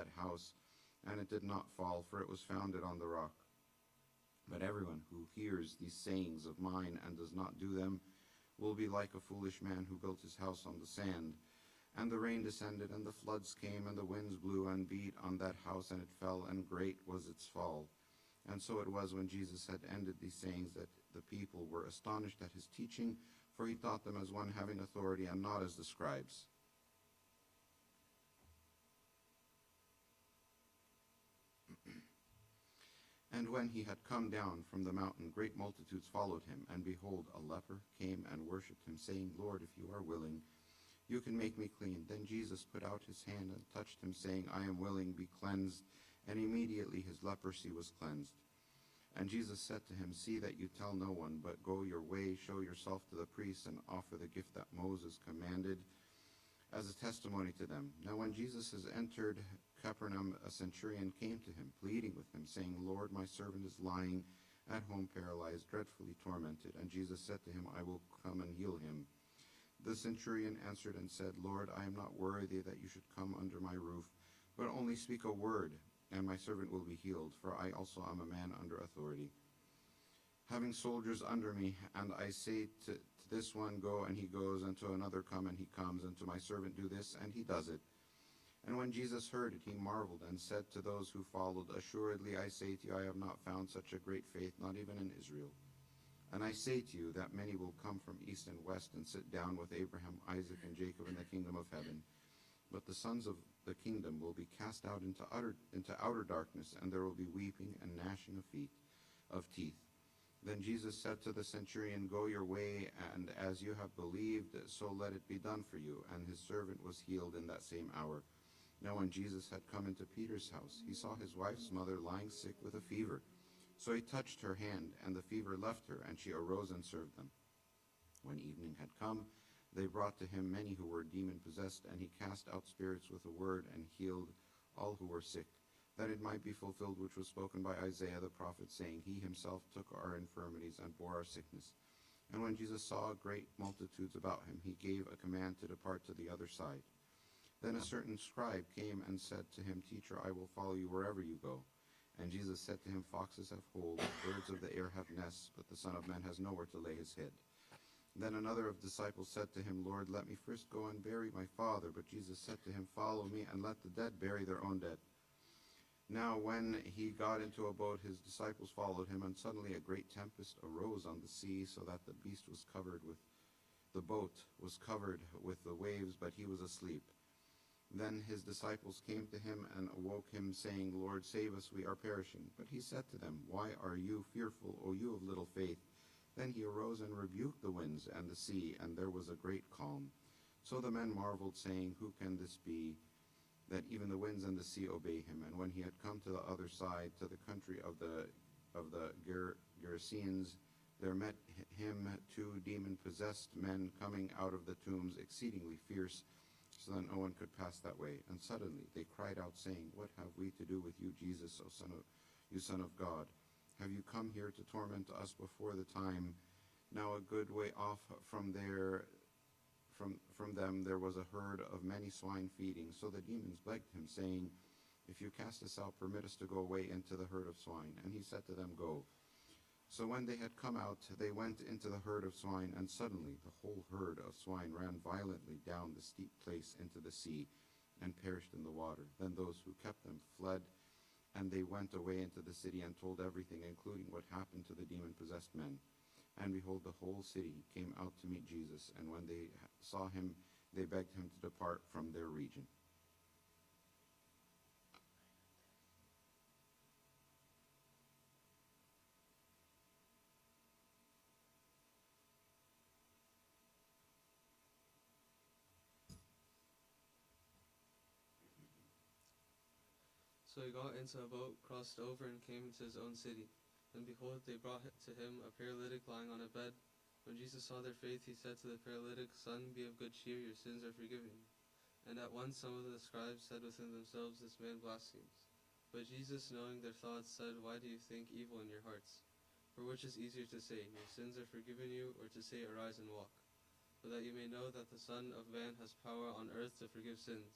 that house, and it did not fall, for it was founded on the rock. But everyone who hears these sayings of mine and does not do them will be like a foolish man who built his house on the sand. And the rain descended, and the floods came, and the winds blew and beat on that house, and it fell, and great was its fall. And so it was when Jesus had ended these sayings that the people were astonished at his teaching, for he taught them as one having authority and not as the scribes. And when he had come down from the mountain, great multitudes followed him, and behold, a leper came and worshipped him, saying, Lord, if you are willing, you can make me clean. Then Jesus put out his hand and touched him, saying, I am willing, be cleansed. And immediately his leprosy was cleansed. And Jesus said to him, see that you tell no one, but go your way, show yourself to the priests, and offer the gift that Moses commanded as a testimony to them. Now when Jesus has entered Capernaum, a centurion came to him, pleading with him, saying, Lord, my servant is lying at home paralyzed, dreadfully tormented. And Jesus said to him, I will come and heal him. The centurion answered and said, Lord, I am not worthy that you should come under my roof, but only speak a word, and my servant will be healed, for I also am a man under authority, having soldiers under me, and I say to this one, go, and he goes, and to another, come, and he comes, and to my servant, do this, and he does it. And when Jesus heard it, he marveled, and said to those who followed, assuredly I say to you, I have not found such a great faith, not even in Israel. And I say to you that many will come from east and west and sit down with Abraham, Isaac, and Jacob in the kingdom of heaven. But the sons of the kingdom will be cast out into outer darkness, and there will be weeping and gnashing of teeth. Then Jesus said to the centurion, go your way, and as you have believed, so let it be done for you. And his servant was healed in that same hour. Now when Jesus had come into Peter's house, he saw his wife's mother lying sick with a fever. So he touched her hand, and the fever left her, and she arose and served them. When evening had come, they brought to him many who were demon-possessed, and he cast out spirits with a word and healed all who were sick, that it might be fulfilled which was spoken by Isaiah the prophet, saying, he himself took our infirmities and bore our sickness. And when Jesus saw great multitudes about him, he gave a command to depart to the other side. Then a certain scribe came and said to him, Teacher, I will follow you wherever you go. And Jesus said to him, foxes have holes, birds of the air have nests, but the Son of Man has nowhere to lay his head. Then another of the disciples said to him, Lord, let me first go and bury my father. But Jesus said to him, follow me, and let the dead bury their own dead. Now when he got into a boat, his disciples followed him, and suddenly a great tempest arose on the sea, so that the boat was covered with the waves, but he was asleep. Then his disciples came to him and awoke him, saying, Lord, save us, we are perishing. But he said to them, why are you fearful, O you of little faith? Then he arose and rebuked the winds and the sea, and there was a great calm. So the men marveled, saying, who can this be, that even the winds and the sea obey him? And when he had come to the other side, to the country of the Gerasenes, there met him 2 demon-possessed men coming out of the tombs, exceedingly fierce, so that no one could pass that way. And suddenly they cried out, saying, what have we to do with you, Jesus, you Son of God? Have you come here to torment us before the time? Now a good way off from them there was a herd of many swine feeding. So the demons begged him, saying, if you cast us out, permit us to go away into the herd of swine. And he said to them, go. So when they had come out, they went into the herd of swine, and suddenly the whole herd of swine ran violently down the steep place into the sea, and perished in the water. Then those who kept them fled, and they went away into the city and told everything, including what happened to the demon-possessed men. And behold, the whole city came out to meet Jesus, and when they saw him, they begged him to depart from their region. So he got into a boat, crossed over, and came into his own city. And behold, they brought to him a paralytic lying on a bed. When Jesus saw their faith, he said to the paralytic, Son, be of good cheer, your sins are forgiven you. And at once some of the scribes said within themselves, this man blasphemes. But Jesus, knowing their thoughts, said, why do you think evil in your hearts? For which is easier to say, your sins are forgiven you, or to say, arise and walk? But that you may know that the Son of Man has power on earth to forgive sins.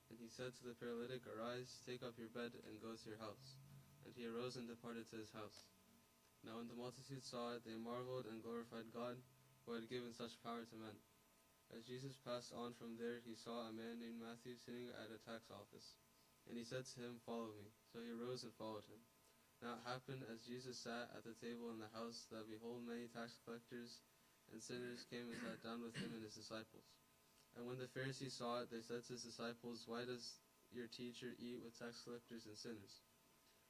And he said to the paralytic, "Arise, take up your bed, and go to your house." And he arose and departed to his house. Now when the multitude saw it, they marveled and glorified God, who had given such power to men. As Jesus passed on from there, he saw a man named Matthew sitting at a tax office. And he said to him, "Follow me." So he rose and followed him. Now it happened, as Jesus sat at the table in the house, that behold, many tax collectors and sinners came and sat down with him and his disciples. And when the Pharisees saw it, they said to his disciples, "Why does your teacher eat with tax collectors and sinners?"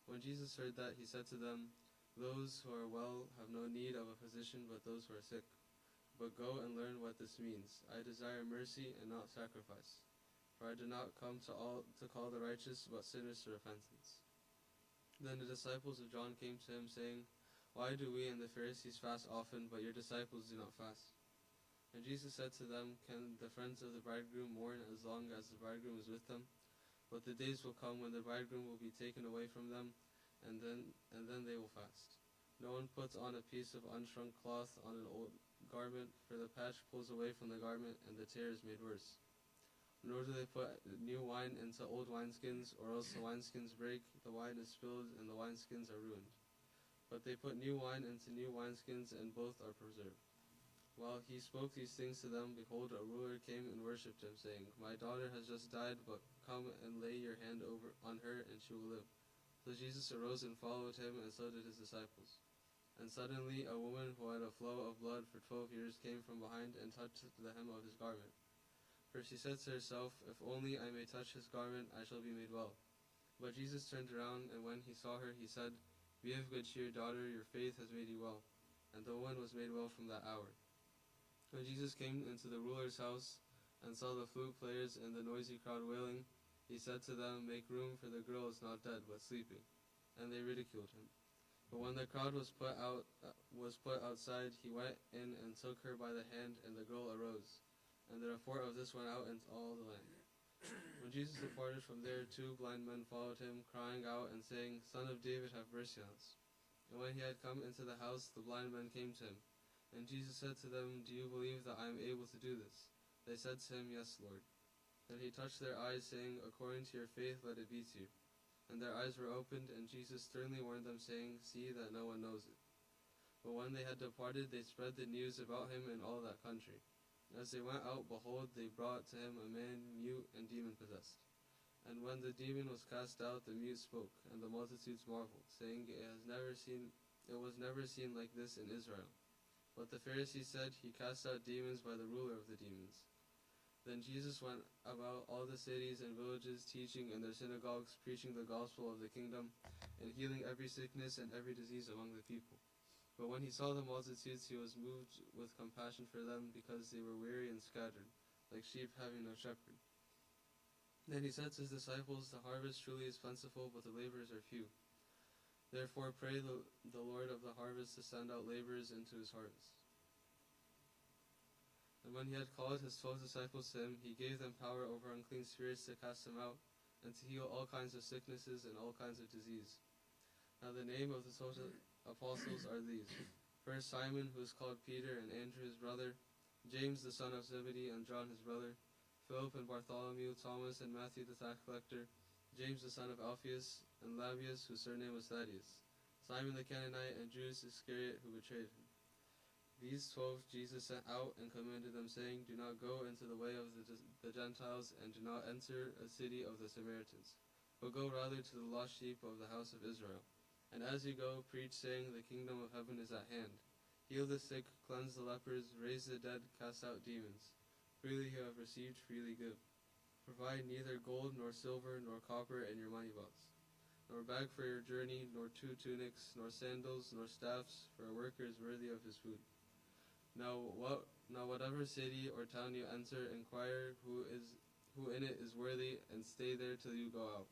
When Jesus heard that, he said to them, "Those who are well have no need of a physician, but those who are sick. But go and learn what this means. I desire mercy and not sacrifice. For I did not come to call the righteous, but sinners to repentance." Then the disciples of John came to him, saying, "Why do we and the Pharisees fast often, but your disciples do not fast?" And Jesus said to them, "Can the friends of the bridegroom mourn as long as the bridegroom is with them? But the days will come when the bridegroom will be taken away from them, and then they will fast. No one puts on a piece of unshrunk cloth on an old garment, for the patch pulls away from the garment, and the tear is made worse. Nor do they put new wine into old wineskins, or else the wineskins break, the wine is spilled, and the wineskins are ruined. But they put new wine into new wineskins, and both are preserved." While he spoke these things to them, behold, a ruler came and worshipped him, saying, "My daughter has just died, but come and lay your hand on her, and she will live." So Jesus arose and followed him, and so did his disciples. And suddenly a woman who had a flow of blood for 12 years came from behind and touched the hem of his garment. For she said to herself, "If only I may touch his garment, I shall be made well." But Jesus turned around, and when he saw her, he said, "Be of good cheer, daughter, your faith has made you well." And the woman was made well from that hour. When Jesus came into the ruler's house and saw the flute players and the noisy crowd wailing, he said to them, "Make room, for the girl is not dead, but sleeping." And they ridiculed him. But when the crowd was put outside, he went in and took her by the hand, and the girl arose. And the report of this went out into all the land. When Jesus departed from there, 2 blind men followed him, crying out and saying, "Son of David, have mercy on us." And when he had come into the house, the blind men came to him. And Jesus said to them, "Do you believe that I am able to do this?" They said to him, "Yes, Lord." Then he touched their eyes, saying, "According to your faith, let it be to you." And their eyes were opened, and Jesus sternly warned them, saying, "See that no one knows it." But when they had departed, they spread the news about him in all that country. As they went out, behold, they brought to him a man mute and demon-possessed. And when the demon was cast out, the mute spoke, and the multitudes marveled, saying, It was never seen like this in Israel." But the Pharisees said, "He casts out demons by the ruler of the demons." Then Jesus went about all the cities and villages, teaching in their synagogues, preaching the gospel of the kingdom, and healing every sickness and every disease among the people. But when he saw the multitudes, he was moved with compassion for them, because they were weary and scattered, like sheep having no shepherd. Then he said to his disciples, "The harvest truly is plentiful, but the laborers are few. Therefore pray the Lord of the harvest to send out laborers into his harvest." And when he had called his 12 disciples to him, he gave them power over unclean spirits to cast them out, and to heal all kinds of sicknesses and all kinds of disease. Now the name of the 12 apostles are these: first Simon, who is called Peter, and Andrew his brother, James the son of Zebedee, and John his brother, Philip and Bartholomew, Thomas and Matthew the tax collector, James the son of Alphaeus, and Labius, whose surname was Thaddeus, Simon the Canaanite, and Judas Iscariot, who betrayed him. These 12 Jesus sent out and commanded them, saying, "Do not go into the way of the Gentiles, and do not enter a city of the Samaritans, but go rather to the lost sheep of the house of Israel. And as you go, preach, saying, The kingdom of heaven is at hand. Heal the sick, cleanse the lepers, raise the dead, cast out demons. Freely you have received, freely give. Provide neither gold nor silver nor copper in your money belts, nor bag for your journey, nor 2 tunics, nor sandals, nor staffs, for a worker is worthy of his food. Now whatever city or town you enter, inquire who in it is worthy, and stay there till you go out.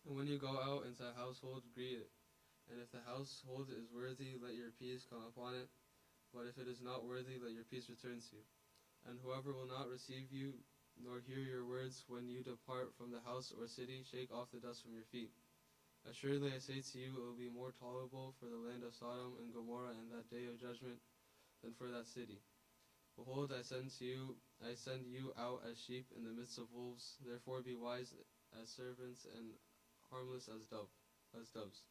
And when you go out into a household, greet it. And if the household is worthy, let your peace come upon it. But if it is not worthy, let your peace return to you. And whoever will not receive you, nor hear your words when you depart from the house or city, shake off the dust from your feet. Assuredly I say to you, it will be more tolerable for the land of Sodom and Gomorrah in that day of judgment than for that city. Behold, I send you out as sheep in the midst of wolves. Therefore be wise as serpents and harmless as doves.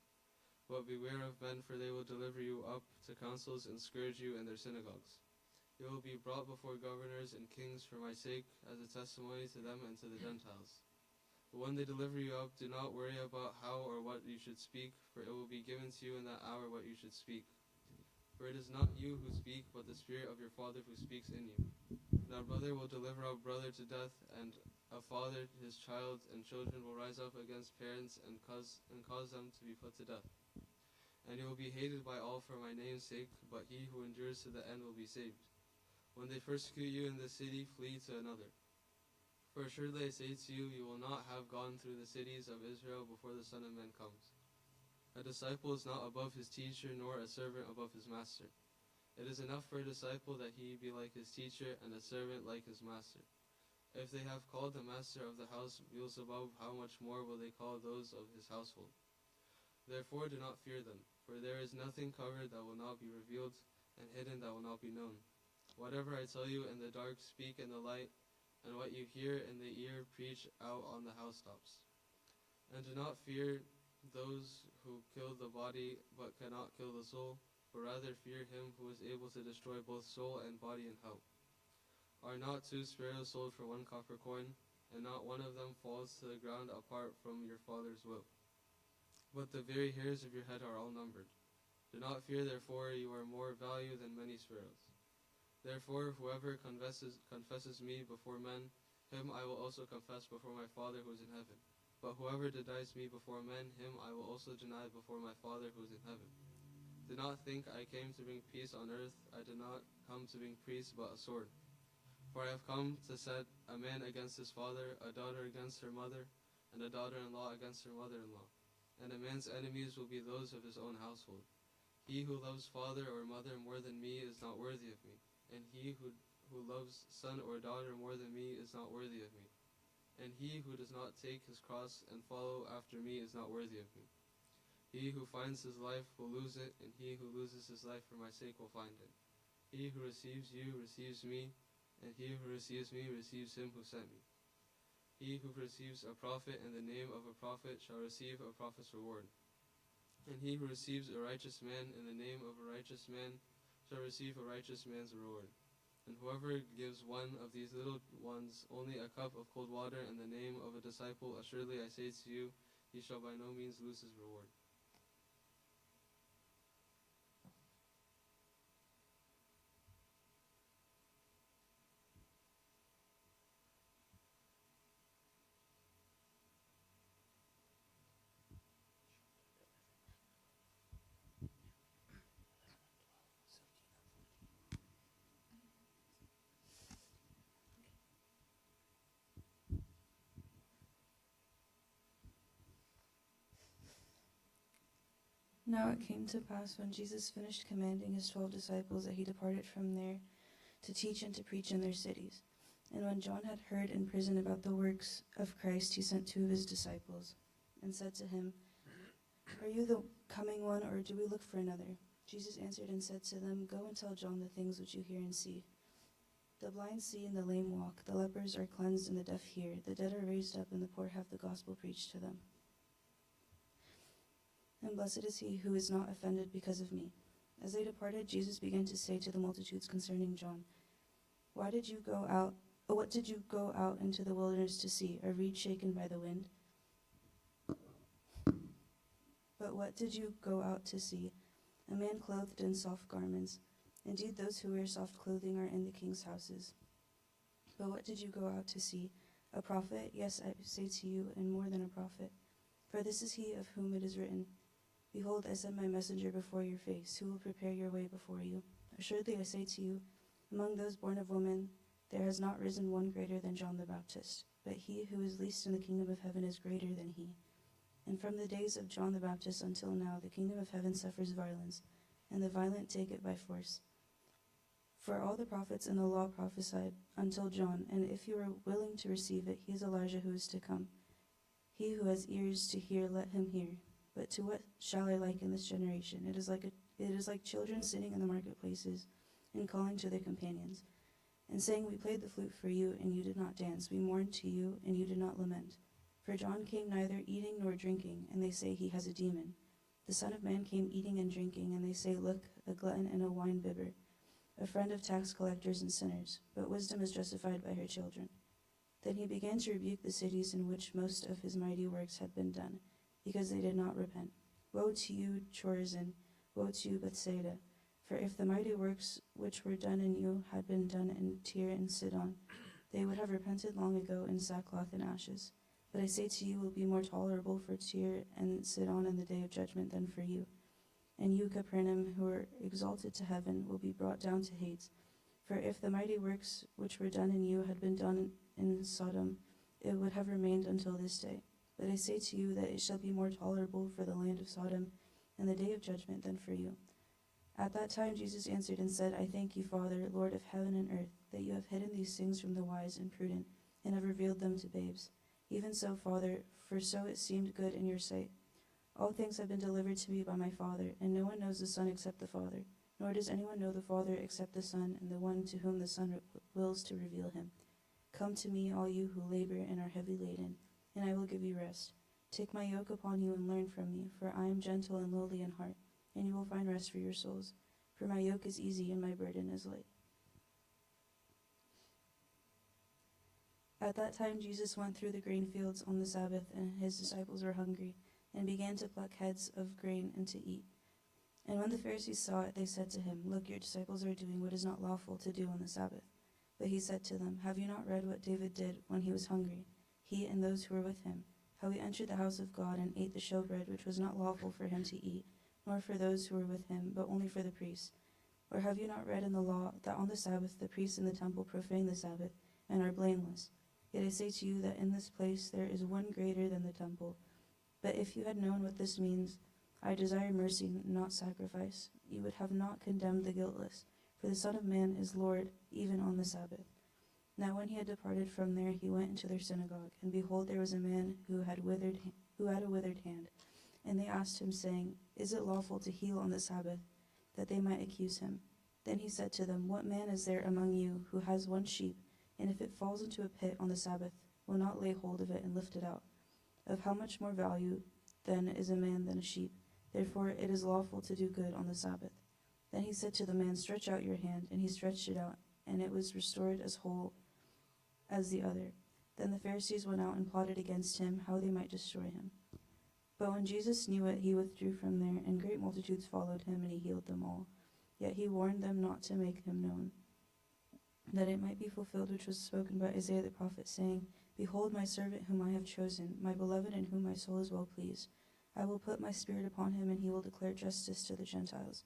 But beware of men, for they will deliver you up to councils and scourge you in their synagogues. You will be brought before governors and kings for my sake, as a testimony to them and to the Gentiles. But when they deliver you up, do not worry about how or what you should speak, for it will be given to you in that hour what you should speak. For it is not you who speak, but the Spirit of your Father who speaks in you. Now brother will deliver up brother to death, and a father his child, and children will rise up against parents and cause them to be put to death. And you will be hated by all for my name's sake, but he who endures to the end will be saved. When they persecute you in this city, flee to another. For assuredly I say to you, you will not have gone through the cities of Israel before the Son of Man comes. A disciple is not above his teacher, nor a servant above his master. It is enough for a disciple that he be like his teacher, and a servant like his master. If they have called the master of the house Beelzebub, how much more will they call those of his household? Therefore do not fear them, for there is nothing covered that will not be revealed, and hidden that will not be known. Whatever I tell you in the dark, speak in the light, and what you hear in the ear, preach out on the housetops. And do not fear those who kill the body, but cannot kill the soul, but rather fear him who is able to destroy both soul and body in hell. Are not 2 sparrows sold for 1 copper coin, and not one of them falls to the ground apart from your Father's will? But the very hairs of your head are all numbered. Do not fear, therefore, you are more value than many sparrows. Therefore, whoever confesses me before men, him I will also confess before my Father who is in heaven. But whoever denies me before men, him I will also deny before my Father who is in heaven. Do not think I came to bring peace on earth. I did not come to bring peace, but a sword. For I have come to set a man against his father, a daughter against her mother, and a daughter-in-law against her mother-in-law. And a man's enemies will be those of his own household. He who loves father or mother more than me is not worthy of me. And he who loves son or daughter more than me is not worthy of me. And he who does not take his cross and follow after me is not worthy of me. He who finds his life will lose it, and he who loses his life for my sake will find it. He who receives you receives me, and he who receives me receives him who sent me. He who receives a prophet in the name of a prophet shall receive a prophet's reward. And he who receives a righteous man in the name of a righteous man shall receive a righteous man's reward. And whoever gives one of these little ones only a cup of cold water in the name of a disciple, assuredly I say to you, he shall by no means lose his reward. Now it came to pass when Jesus finished commanding his 12 disciples that he departed from there to teach and to preach in their cities. And when John had heard in prison about the works of Christ, he sent 2 of his disciples and said to him, Are you the coming one, or do we look for another? Jesus answered and said to them, Go and tell John the things which you hear and see. The blind see and the lame walk, the lepers are cleansed and the deaf hear, the dead are raised up and the poor have the gospel preached to them. And blessed is he who is not offended because of me. As they departed, Jesus began to say to the multitudes concerning John, What did you go out into the wilderness to see? A reed shaken by the wind? But what did you go out to see? A man clothed in soft garments. Indeed, those who wear soft clothing are in the king's houses. But what did you go out to see? A prophet? Yes, I say to you, and more than a prophet. For this is he of whom it is written, Behold, I send my messenger before your face, who will prepare your way before you. Assuredly I say to you, among those born of woman, there has not risen one greater than John the Baptist, but he who is least in the kingdom of heaven is greater than he. And from the days of John the Baptist until now, the kingdom of heaven suffers violence, and the violent take it by force. For all the prophets and the law prophesied until John, and if you are willing to receive it, he is Elijah who is to come. He who has ears to hear, let him hear. But to what shall I liken this generation? It is like children sitting in the marketplaces and calling to their companions. and saying, We played the flute for you, and you did not dance. We mourned to you, and you did not lament. For John came neither eating nor drinking, and they say he has a demon. The Son of Man came eating and drinking, and they say, Look, a glutton and a wine-bibber, a friend of tax collectors and sinners. But wisdom is justified by her children. Then he began to rebuke the cities in which most of his mighty works had been done, because they did not repent. Woe to you, Chorazin! Woe to you, Bethsaida! For if the mighty works which were done in you had been done in Tyre and Sidon, they would have repented long ago in sackcloth and ashes. But I say to you, it will be more tolerable for Tyre and Sidon in the day of judgment than for you. And you, Capernaum, who are exalted to heaven, will be brought down to Hades. For if the mighty works which were done in you had been done in Sodom, it would have remained until this day. But I say to you that it shall be more tolerable for the land of Sodom in the day of judgment than for you. At that time Jesus answered and said, I thank you, Father, Lord of heaven and earth, that you have hidden these things from the wise and prudent, and have revealed them to babes. Even so, Father, for so it seemed good in your sight. All things have been delivered to me by my Father, and no one knows the Son except the Father, nor does anyone know the Father except the Son, and the one to whom the Son wills to reveal him. Come to me, all you who labor and are heavy laden, and I will give you rest. Take my yoke upon you and learn from me, for I am gentle and lowly in heart, and you will find rest for your souls. For my yoke is easy and my burden is light. At that time Jesus went through the grain fields on the Sabbath, and his disciples were hungry, and began to pluck heads of grain and to eat. And when the Pharisees saw it, they said to him, Look, your disciples are doing what is not lawful to do on the Sabbath. But he said to them, Have you not read what David did when he was hungry, he and those who were with him, how he entered the house of God and ate the showbread which was not lawful for him to eat, nor for those who were with him, but only for the priests? Or have you not read in the law that on the Sabbath the priests in the temple profane the Sabbath, and are blameless? Yet I say to you that in this place there is one greater than the temple. But if you had known what this means, I desire mercy, not sacrifice, you would have not condemned the guiltless, for the Son of Man is Lord even on the Sabbath. Now when he had departed from there, he went into their synagogue, and behold, there was a man who had a withered hand. And they asked him, saying, Is it lawful to heal on the Sabbath? That they might accuse him. Then he said to them, What man is there among you who has one sheep, and if it falls into a pit on the Sabbath, will not lay hold of it and lift it out? Of how much more value then is a man than a sheep? Therefore it is lawful to do good on the Sabbath. Then he said to the man, Stretch out your hand. And he stretched it out, and it was restored as whole as the other. Then the Pharisees went out and plotted against him, how they might destroy him. But when Jesus knew it, he withdrew from there, and great multitudes followed him, and he healed them all. Yet he warned them not to make him known, that it might be fulfilled which was spoken by Isaiah the prophet, saying, Behold my servant whom I have chosen, my beloved in whom my soul is well pleased. I will put my spirit upon him, and he will declare justice to the Gentiles.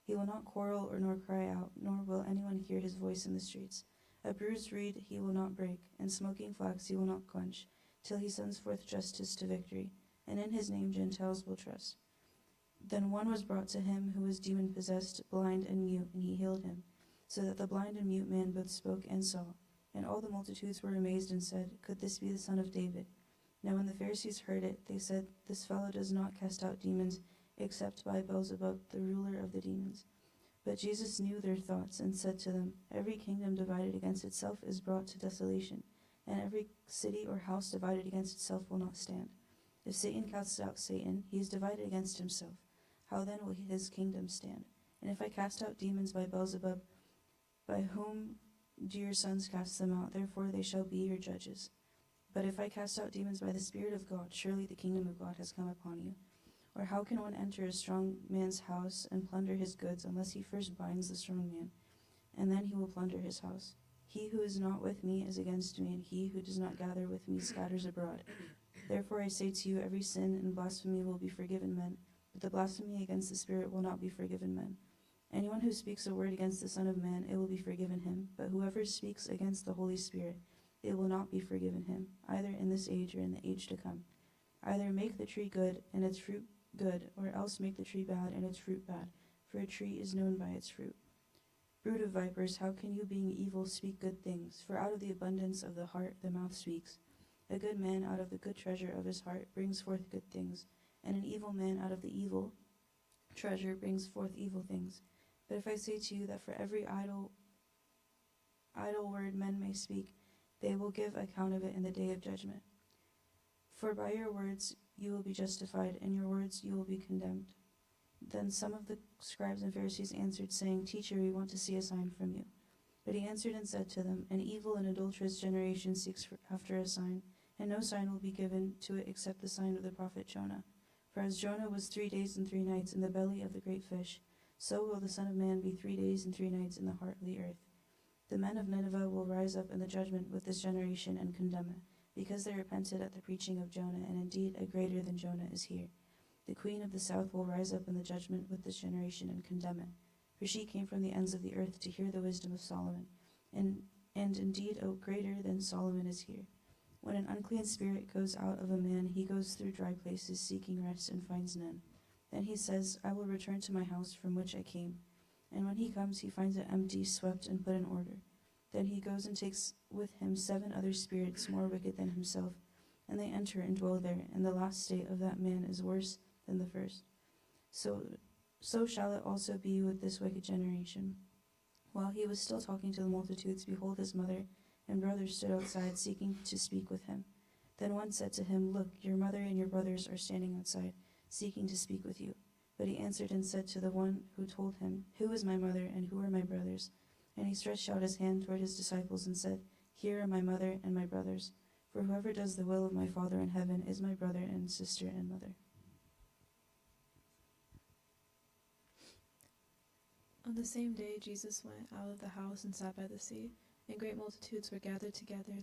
He will not quarrel nor cry out, nor will anyone hear his voice in the streets. A bruised reed he will not break, and smoking flax he will not quench, till he sends forth justice to victory, and in his name Gentiles will trust. Then one was brought to him who was demon-possessed, blind and mute, and he healed him, so that the blind and mute man both spoke and saw. And all the multitudes were amazed and said, Could this be the son of David? Now when the Pharisees heard it, they said, This fellow does not cast out demons, except by Beelzebub, the ruler of the demons. But Jesus knew their thoughts, and said to them, Every kingdom divided against itself is brought to desolation, and every city or house divided against itself will not stand. If Satan casts out Satan, he is divided against himself. How then will his kingdom stand? And if I cast out demons by Beelzebub, by whom do your sons cast them out? Therefore they shall be your judges. But if I cast out demons by the Spirit of God, surely the kingdom of God has come upon you. Or how can one enter a strong man's house and plunder his goods, unless he first binds the strong man, and then he will plunder his house? He who is not with me is against me, and he who does not gather with me scatters abroad. Therefore I say to you, every sin and blasphemy will be forgiven men, but the blasphemy against the Spirit will not be forgiven men. Anyone who speaks a word against the Son of Man, it will be forgiven him, but whoever speaks against the Holy Spirit, it will not be forgiven him, either in this age or in the age to come. Either make the tree good and its fruit good, or else make the tree bad and its fruit bad, for a tree is known by its fruit. Brood of vipers, how can you, being evil, speak good things? For out of the abundance of the heart the mouth speaks. A good man out of the good treasure of his heart brings forth good things, and an evil man out of the evil treasure brings forth evil things. But if I say to you that for every idle idle word men may speak, they will give account of it in the day of judgment. For by your words you will be justified, and your words you will be condemned. Then some of the scribes and Pharisees answered, saying, Teacher, we want to see a sign from you. But he answered and said to them, An evil and adulterous generation seeks after a sign, and no sign will be given to it except the sign of the prophet Jonah. For as Jonah was 3 days and 3 nights in the belly of the great fish, so will the Son of Man be 3 days and 3 nights in the heart of the earth. The men of Nineveh will rise up in the judgment with this generation and condemn it, because they repented at the preaching of Jonah, and indeed a greater than Jonah is here. The queen of the south will rise up in the judgment with this generation and condemn it, for she came from the ends of the earth to hear the wisdom of Solomon, and indeed a greater than Solomon is here. When an unclean spirit goes out of a man, he goes through dry places seeking rest and finds none. Then he says, I will return to my house from which I came. And when he comes, he finds it empty, swept, and put in order. Then he goes and takes with him 7 other spirits more wicked than himself, and they enter and dwell there, and the last state of that man is worse than the first. So shall it also be with this wicked generation. While he was still talking to the multitudes, behold, his mother and brothers stood outside, seeking to speak with him. Then one said to him, Look, your mother and your brothers are standing outside, seeking to speak with you. But he answered and said to the one who told him, Who is my mother, and who are my brothers? And he stretched out his hand toward his disciples and said, Here are my mother and my brothers. For whoever does the will of my Father in heaven is my brother and sister and mother. On the same day Jesus went out of the house and sat by the sea, and great multitudes were gathered together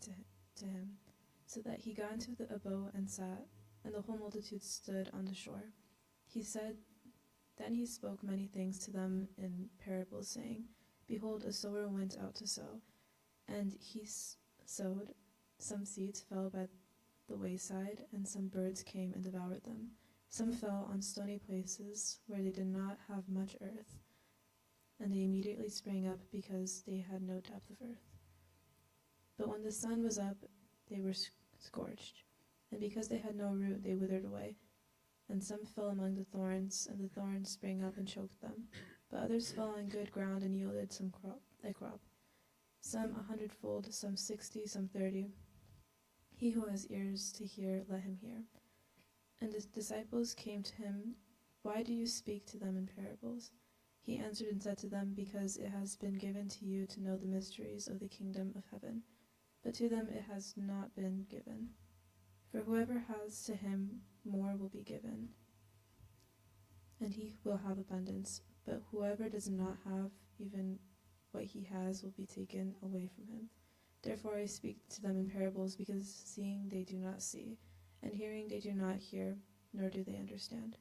to him, so that he got into a boat and sat, and the whole multitude stood on the shore. Then he spoke many things to them in parables, saying, Behold, a sower went out to sow, and he sowed. Some seeds fell by the wayside, and some birds came and devoured them. Some fell on stony places, where they did not have much earth, and they immediately sprang up because they had no depth of earth. But when the sun was up, they were scorched, and because they had no root, they withered away. And some fell among the thorns, and the thorns sprang up and choked them. But others fell on good ground and yielded a crop. Some 100-fold, some 60, some 30. He who has ears to hear, let him hear. And his disciples came to him, Why do you speak to them in parables? He answered and said to them, Because it has been given to you to know the mysteries of the kingdom of heaven, but to them it has not been given. For whoever has, to him more will be given, and he will have abundance. But whoever does not have, even what he has will be taken away from him. Therefore I speak to them in parables, because seeing they do not see, and hearing they do not hear, nor do they understand.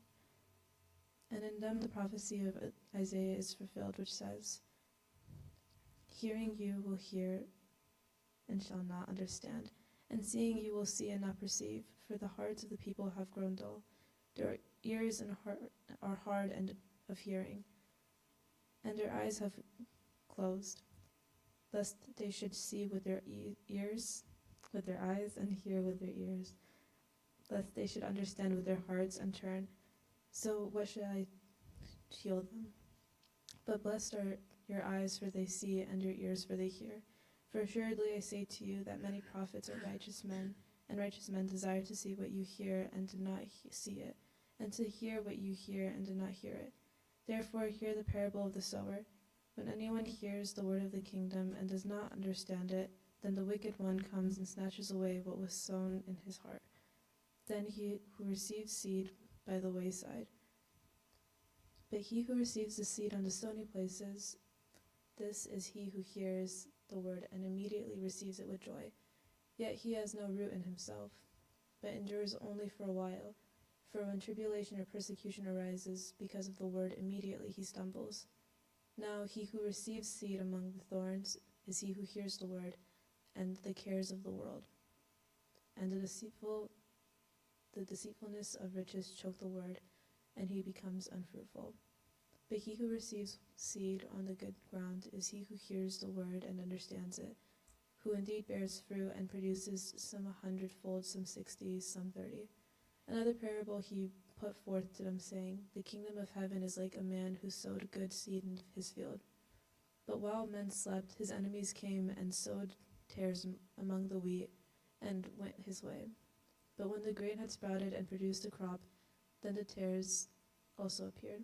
And in them the prophecy of Isaiah is fulfilled, which says, Hearing you will hear and shall not understand, and seeing you will see and not perceive, for the hearts of the people have grown dull. Their ears and heart are hard and of hearing, and their eyes have closed, lest they should see with their ears, with their eyes, and hear with their ears, lest they should understand with their hearts and turn. So what should I heal them? But blessed are your eyes, for they see, and your ears, for they hear. For assuredly I say to you that many prophets are righteous men, and righteous men desire to see what you hear and do not see it, and to hear what you hear and do not hear it. Therefore hear the parable of the sower. When anyone hears the word of the kingdom and does not understand it, then the wicked one comes and snatches away what was sown in his heart. Then he who receives seed by the wayside. But he who receives the seed on the stony places, this is he who hears the word and immediately receives it with joy. Yet he has no root in himself, but endures only for a while. For when tribulation or persecution arises because of the word, immediately he stumbles. Now he who receives seed among the thorns is he who hears the word, and the cares of the world, and the deceitfulness of riches choke the word, and he becomes unfruitful. But he who receives seed on the good ground is he who hears the word and understands it, who indeed bears fruit and produces some 100-fold, some 60, some 30. Another parable he put forth to them, saying, The kingdom of heaven is like a man who sowed good seed in his field. But while men slept, his enemies came and sowed tares among the wheat and went his way. But when the grain had sprouted and produced a crop, then the tares also appeared.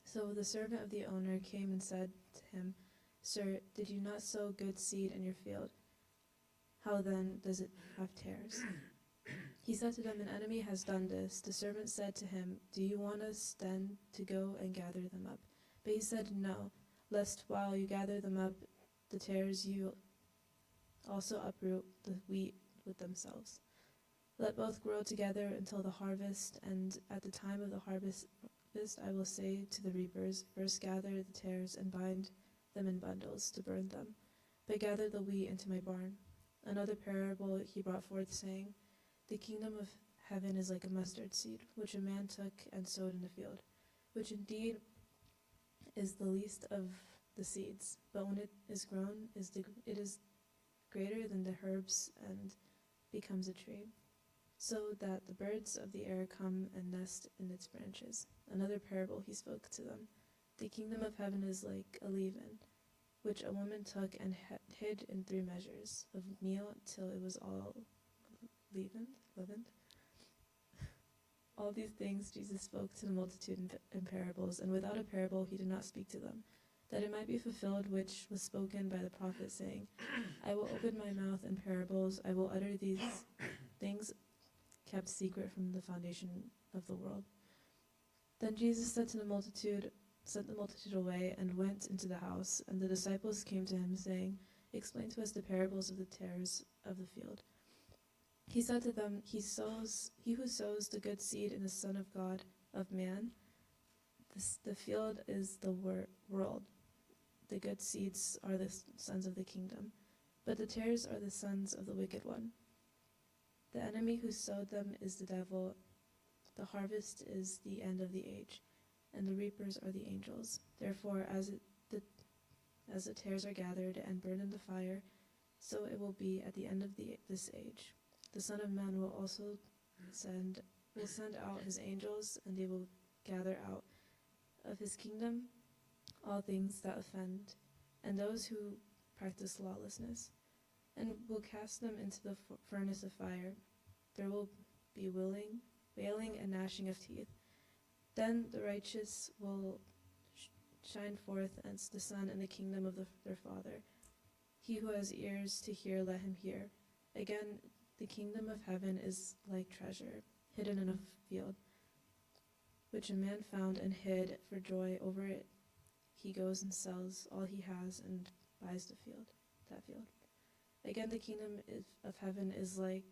So the servant of the owner came and said to him, Sir, did you not sow good seed in your field? How then does it have tares? He said to them, An enemy has done this. The servant said to him, Do you want us then to go and gather them up? But he said, No, lest while you gather them up, the tares you also uproot the wheat with themselves. Let both grow together until the harvest, and at the time of the harvest I will say to the reapers, First gather the tares and bind them in bundles to burn them, but gather the wheat into my barn. Another parable he brought forth, saying, The kingdom of heaven is like a mustard seed, which a man took and sowed in the field, which indeed is the least of the seeds, but when it is grown, it is greater than the herbs and becomes a tree, so that the birds of the air come and nest in its branches. Another parable he spoke to them. The kingdom of heaven is like a leaven, which a woman took and hid in 3 measures of meal till it was all leavened. All these things Jesus spoke to the multitude in parables, and without a parable he did not speak to them, that it might be fulfilled which was spoken by the prophet, saying, I will open my mouth in parables, I will utter these things kept secret from the foundation of the world. Then Jesus sent the multitude away and went into the house, and the disciples came to him, saying, Explain to us the parables of the tares of the field. He said to them, He who sows the good seed in the Son of God, of man, the field is the world. The good seeds are the sons of the kingdom, but the tares are the sons of the wicked one. The enemy who sowed them is the devil. The harvest is the end of the age, and the reapers are the angels. Therefore, as the tares are gathered and burned in the fire, so it will be at the end of this age. The Son of Man will also send out his angels, and they will gather out of his kingdom all things that offend, and those who practice lawlessness, and will cast them into the furnace of fire. There will be wailing and gnashing of teeth. Then the righteous will shine forth as the sun in the kingdom of their Father. He who has ears to hear, let him hear. Again, the kingdom of heaven is like treasure hidden in a field, which a man found and hid. For joy over it, he goes and sells all he has and buys that field. Again, the kingdom of heaven is like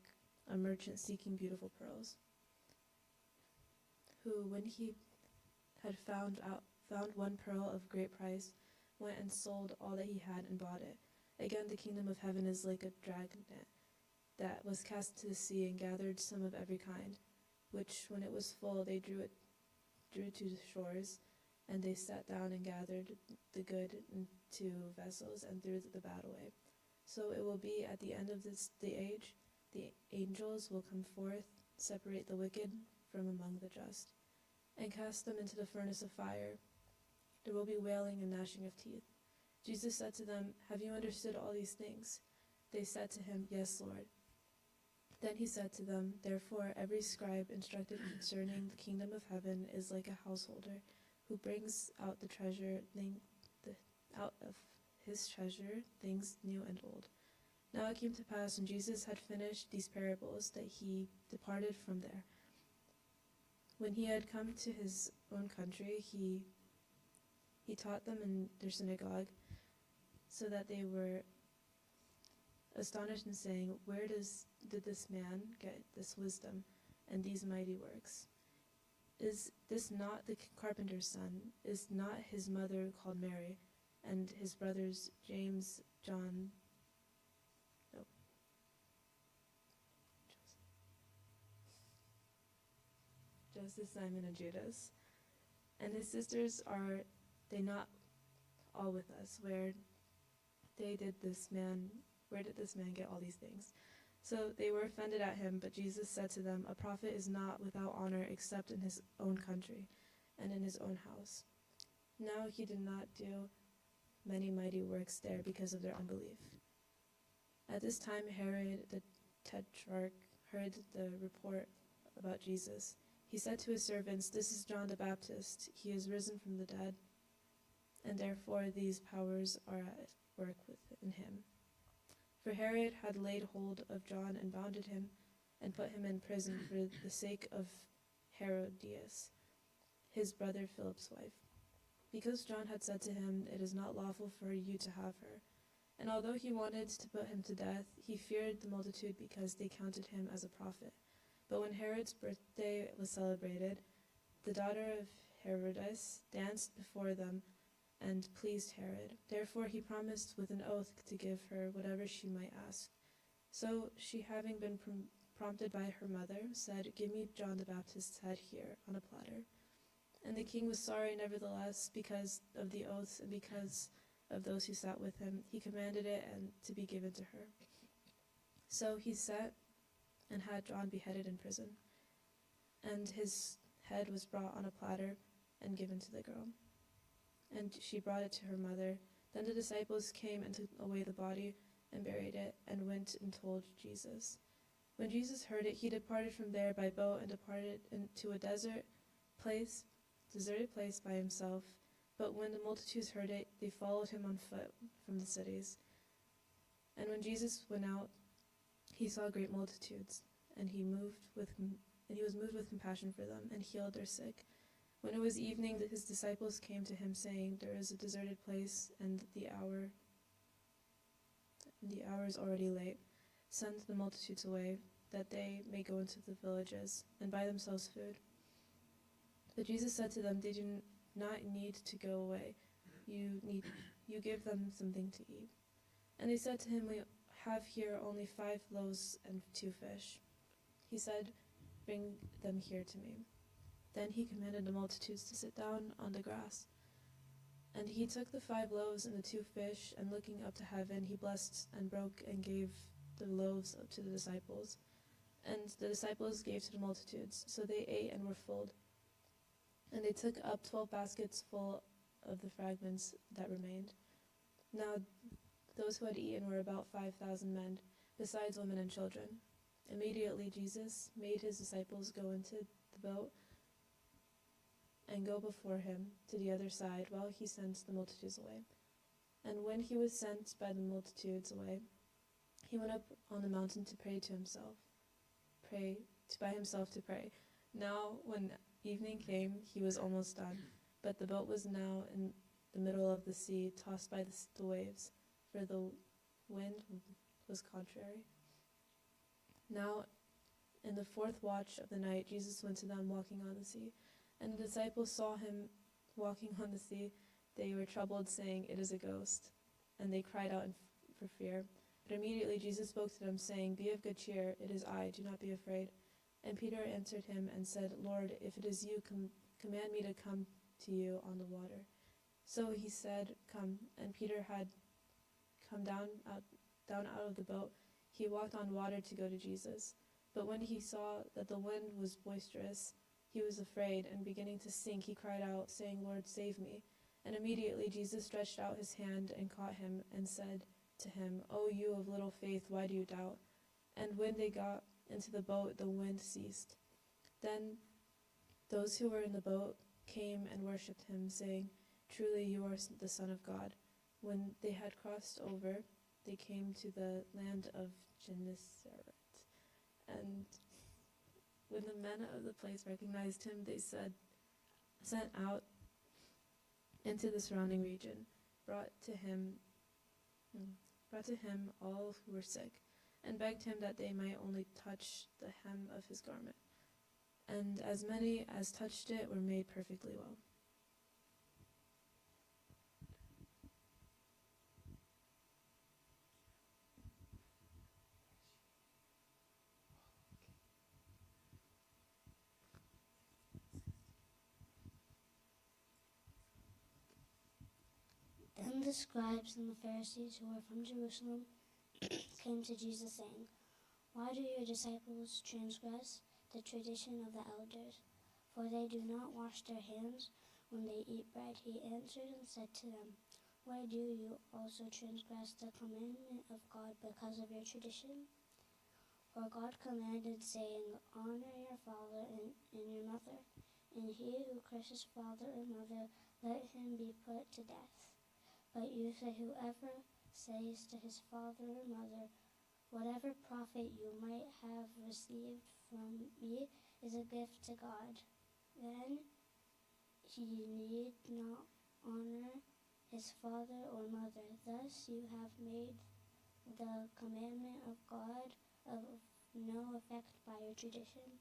a merchant seeking beautiful pearls, who, when he had found one pearl of great price, went and sold all that he had and bought it. Again, the kingdom of heaven is like a dragnet that was cast to the sea and gathered some of every kind, which, when it was full, they drew to the shores, and they sat down and gathered the good into vessels and threw the bad away. So it will be at the end of the age, the angels will come forth, separate the wicked from among the just, and cast them into the furnace of fire. There will be wailing and gnashing of teeth. Jesus said to them, Have you understood all these things? They said to him, Yes, Lord. Then he said to them, Therefore every scribe instructed concerning the kingdom of heaven is like a householder who brings out out of his treasure things new and old. Now it came to pass, when Jesus had finished these parables, that he departed from there. When he had come to his own country, he taught them in their synagogue, so that they were astonished and saying, Where did this man get this wisdom and these mighty works? Is this not the carpenter's son? Is not his mother called Mary, and his brothers James, John, Joseph, Simon, and Judas? And his sisters, are they not all with us? Where did this man get all these things? So they were offended at him, but Jesus said to them, A prophet is not without honor except in his own country and in his own house. Now he did not do many mighty works there because of their unbelief. At this time Herod the Tetrarch heard the report about Jesus. He said to his servants, "This is John the Baptist. He is risen from the dead, and therefore these powers are at work within him." For Herod had laid hold of John and bound him and put him in prison for the sake of Herodias, his brother Philip's wife, because John had said to him, "It is not lawful for you to have her." And although he wanted to put him to death, he feared the multitude because they counted him as a prophet. But when Herod's birthday was celebrated, the daughter of Herodias danced before them and pleased Herod. Therefore he promised with an oath to give her whatever she might ask. So she, having been prompted by her mother, said, "Give me John the Baptist's head here on a platter." And the king was sorry nevertheless because of the oaths and because of those who sat with him. He commanded it and to be given to her. So he sat and had John beheaded in prison, and his head was brought on a platter and given to the girl. And she brought it to her mother. Then the disciples came and took away the body and buried it, and went and told Jesus. When Jesus heard it, he departed from there by boat and departed into a deserted place by himself. But when the multitudes heard it, they followed him on foot from the cities. And when Jesus went out, he saw great multitudes, and he was moved with compassion for them, and healed their sick. When it was evening, his disciples came to him, saying, "There is a deserted place, and the hour is already late. Send the multitudes away, that they may go into the villages and buy themselves food." But Jesus said to them, "They do not need to go away. You give them something to eat." And they said to him, "We have here only 5 loaves and 2 fish." He said, "Bring them here to me." Then he commanded the multitudes to sit down on the grass. And he took the 5 loaves and the 2 fish, and looking up to heaven, he blessed and broke and gave the loaves to the disciples. And the disciples gave to the multitudes. So they ate and were filled. And they took up 12 baskets full of the fragments that remained. Now those who had eaten were about 5,000 men, besides women and children. Immediately Jesus made his disciples go into the boat and go before him to the other side while he sent the multitudes away. And when he was sent by the multitudes away, he went up on the mountain to pray by himself to pray. Now when evening came, he was almost done, but the boat was now in the middle of the sea, tossed by the waves, for the wind was contrary. Now in the 4th watch of the night, Jesus went to them walking on the sea. And the disciples saw him walking on the sea. They were troubled, saying, "It is a ghost." And they cried out for fear. But immediately Jesus spoke to them, saying, "Be of good cheer, it is I, do not be afraid." And Peter answered him and said, "Lord, if it is you, command me to come to you on the water." So he said, "Come." And Peter had come down out of the boat. He walked on water to go to Jesus. But when he saw that the wind was boisterous, he was afraid, and beginning to sink, he cried out, saying, "Lord, save me." And immediately Jesus stretched out his hand and caught him and said to him, "O you of little faith, why do you doubt?" And when they got into the boat, the wind ceased. Then those who were in the boat came and worshipped him, saying, "Truly you are the Son of God." When they had crossed over, they came to the land of Gennesaret. And when the men of the place recognized him, they sent out into the surrounding region, brought to him all who were sick, and begged him that they might only touch the hem of his garment. And as many as touched it were made perfectly well. Then the scribes and the Pharisees who were from Jerusalem came to Jesus, saying, "Why do your disciples transgress the tradition of the elders? For they do not wash their hands when they eat bread." He answered and said to them, Why do you also transgress the commandment of God because of your tradition? For God commanded, saying, Honor your father and your mother, and he who curses father or mother, let him be put to death. But you say, whoever says to his father or mother, whatever profit you might have received from me is a gift to God, then he need not honor his father or mother. Thus you have made the commandment of God of no effect by your tradition.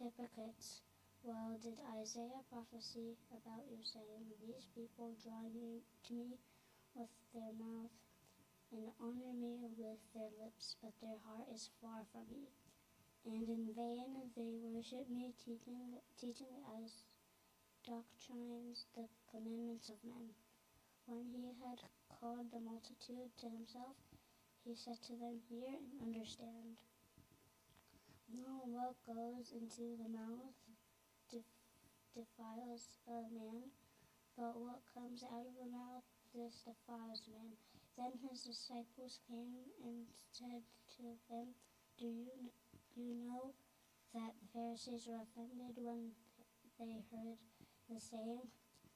Hypocrites, well did Isaiah prophesy about you, saying, These people draw near to me with their mouth and honor me with their lips, but their heart is far from me. And in vain they worship me, teaching as doctrines the commandments of men. When he had called the multitude to himself, he said to them, Hear and understand. Not what goes into the mouth defiles a man, but what comes out of the mouth, this defiles man. Then his disciples came and said to him, Do you know that the Pharisees were offended when they heard the saying?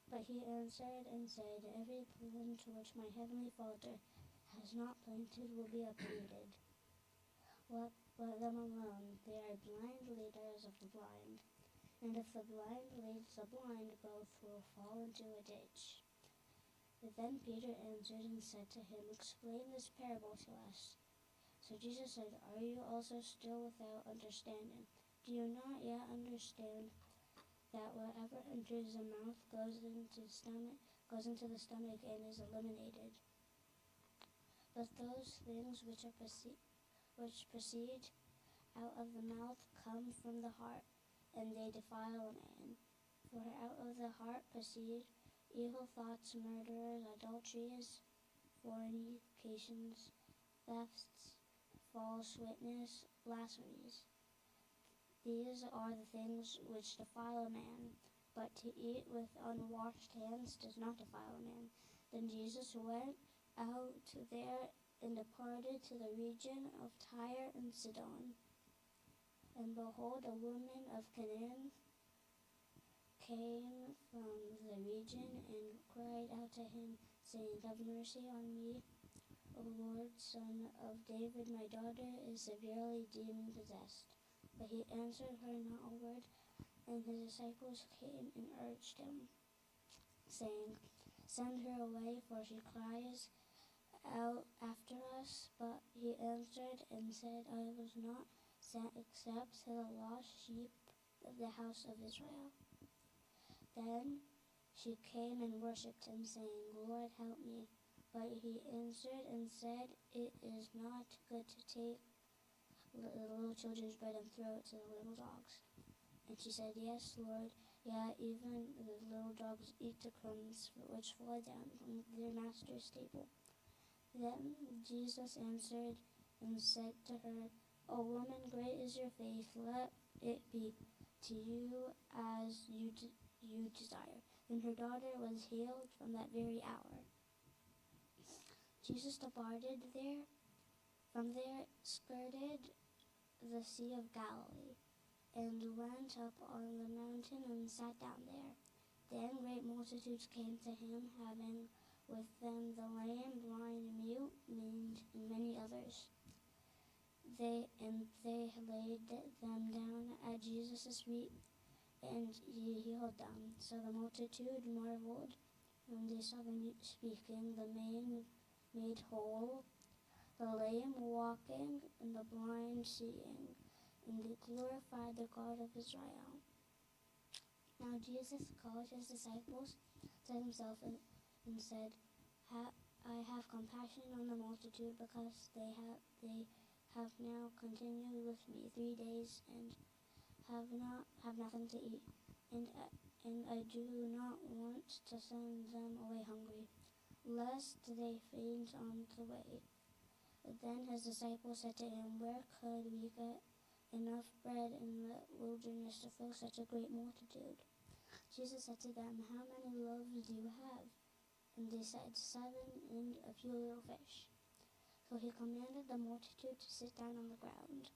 But he answered and said, Every plant which my heavenly Father has not planted will be uprooted. Let them alone. They are blind leaders of the blind. And if the blind leads the blind, both will fall into a ditch. But then Peter answered and said to him, Explain this parable to us. So Jesus said, Are you also still without understanding? Do you not yet understand that whatever enters the mouth goes into the stomach and is eliminated? But those things which proceed out of the mouth come from the heart, and they defile a man. For out of the heart proceed evil thoughts, murders, adulteries, fornications, thefts, false witness, blasphemies. These are the things which defile a man, but to eat with unwashed hands does not defile a man. Then Jesus went out there and departed to the region of Tyre and Sidon. And behold, a woman of Canaan came from the region and cried out to him, saying, Have mercy on me, O Lord, Son of David, my daughter is severely demon-possessed. But he answered her not a word, and his disciples came and urged him, saying, Send her away, for she cries out after us. But he answered and said, I was not sent except to the lost sheep of the house of Israel. Then she came and worshipped him, saying, Lord, help me. But he answered and said, It is not good to take the little children's bread and throw it to the little dogs. And she said, Yes, Lord, yet even the little dogs eat the crumbs which fall down from their master's table. Then Jesus answered and said to her, O woman, great is your faith, let it be to you as you desire. And her daughter was healed from that very hour. Jesus departed from there, skirted the Sea of Galilee, and went up on the mountain and sat down there. Then great multitudes came to him, having with them the lame, blind, mute, maimed, and many others. They laid them down at Jesus' feet, and he healed them. So the multitude marveled when they saw the mute speaking, the made whole, the lame walking, and the blind seeing, and they glorified the God of Israel. Now Jesus called his disciples to himself and said, I have compassion on the multitude, because they have now continued with me 3 days and have nothing to eat, and I do not want to send them away hungry, lest they faint on the way. Then his disciples said to him, Where could we get enough bread in the wilderness to fill such a great multitude? Jesus said to them, How many loaves do you have? And they said, 7 and a few little fish. So he commanded the multitude to sit down on the ground.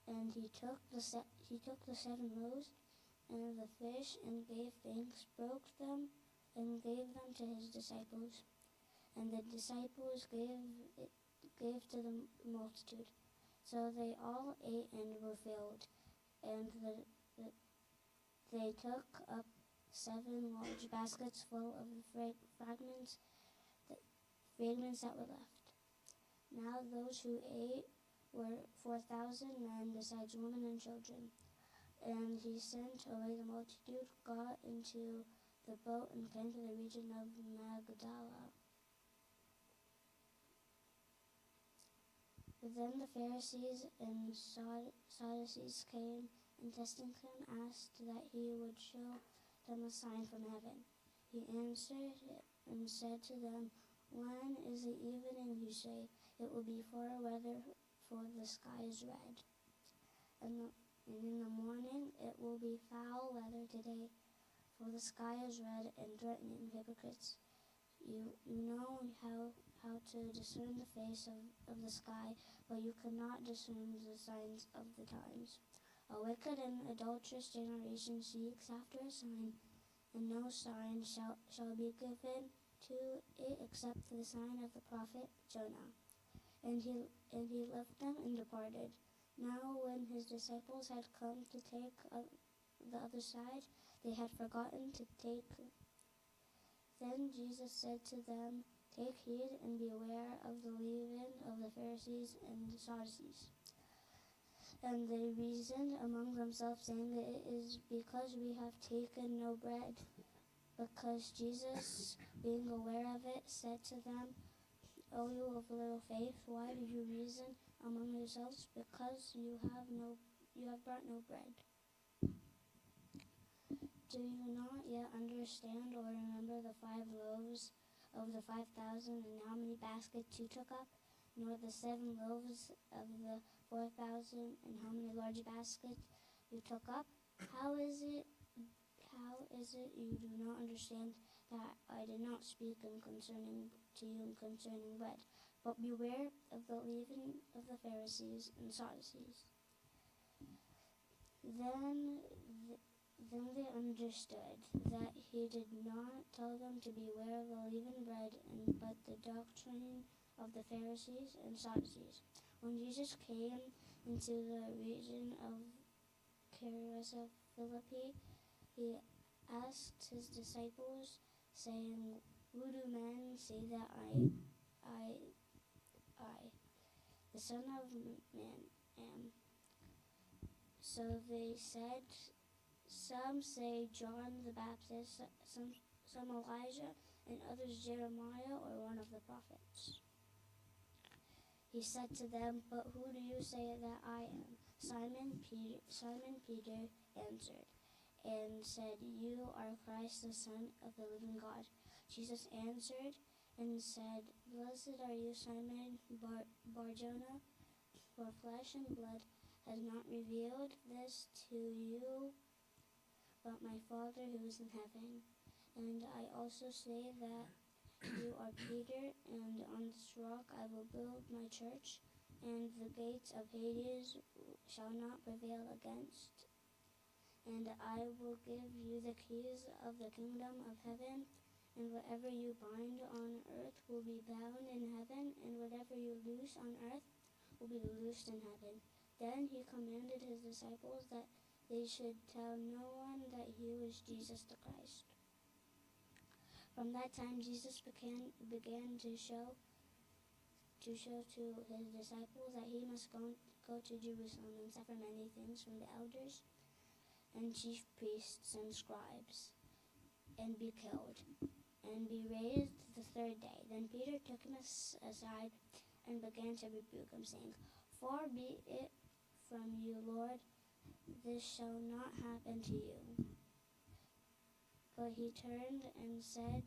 And he took the 7 loaves and the fish, and gave thanks, broke them, and gave them to his disciples. And the disciples gave to the multitude. So they all ate and were filled. And they took up 7 large baskets full of the fragments that were left. Now those who ate were 4,000 men, besides women and children. And he sent away the multitude, got into the boat, and came to the region of Magdala. But then the Pharisees and Sadducees came, and testing him, asked that he would show them a sign from heaven. He answered and said to them, "When is the evening, you say, it will be fair weather, for the sky is red. And in the morning it will be foul weather today, for the sky is red and threatening. Hypocrites, you know how to discern the face of the sky, but you cannot discern the signs of the times. A wicked and adulterous generation seeks after a sign, and no sign shall be given to it except the sign of the prophet Jonah." And he left them and departed. Now when his disciples had come to take the other side, they had forgotten to take. Then Jesus said to them, "Take heed and beware of the leaven of the Pharisees and the Sadducees." And they reasoned among themselves, saying, "It is because we have taken no bread." Because Jesus, being aware of it, said to them, "O you of little faith, why do you reason among yourselves? Because you have brought no bread. Do you not yet understand or remember the 5 loaves of the 5,000, and how many baskets you took up, nor the 7 loaves of the 4,000, and how many large baskets you took up? How is it you do not understand that I did not speak to you concerning bread? But beware of the leaven of the Pharisees and Sadducees." Then they understood that he did not tell them to beware of the leavened bread, but the doctrine of the Pharisees and Sadducees. When Jesus came into the region of Caesarea Philippi, he asked his disciples, saying, "Who do men say that I, the Son of Man, am?" So they said, "Some say John the Baptist, some Elijah, and others Jeremiah or one of the prophets." He said to them, "But who do you say that I am?" Simon Peter answered and said, "You are Christ, the Son of the living God." Jesus answered and said, "Blessed are you, Simon Bar-Jonah, for flesh and blood has not revealed this to you, but my Father who is in heaven. And I also say that you are Peter, and on this rock I will build my church, and the gates of Hades shall not prevail against. And I will give you the keys of the kingdom of heaven, and whatever you bind on earth will be bound in heaven, and whatever you loose on earth will be loosed in heaven." Then he commanded his disciples that they should tell no one that he was Jesus the Christ. From that time Jesus began to show to his disciples that he must go to Jerusalem and suffer many things from the elders and chief priests and scribes, and be killed, and be raised the 3rd day. Then Peter took him aside and began to rebuke him, saying, "Far be it from you, Lord, this shall not happen to you." But he turned and said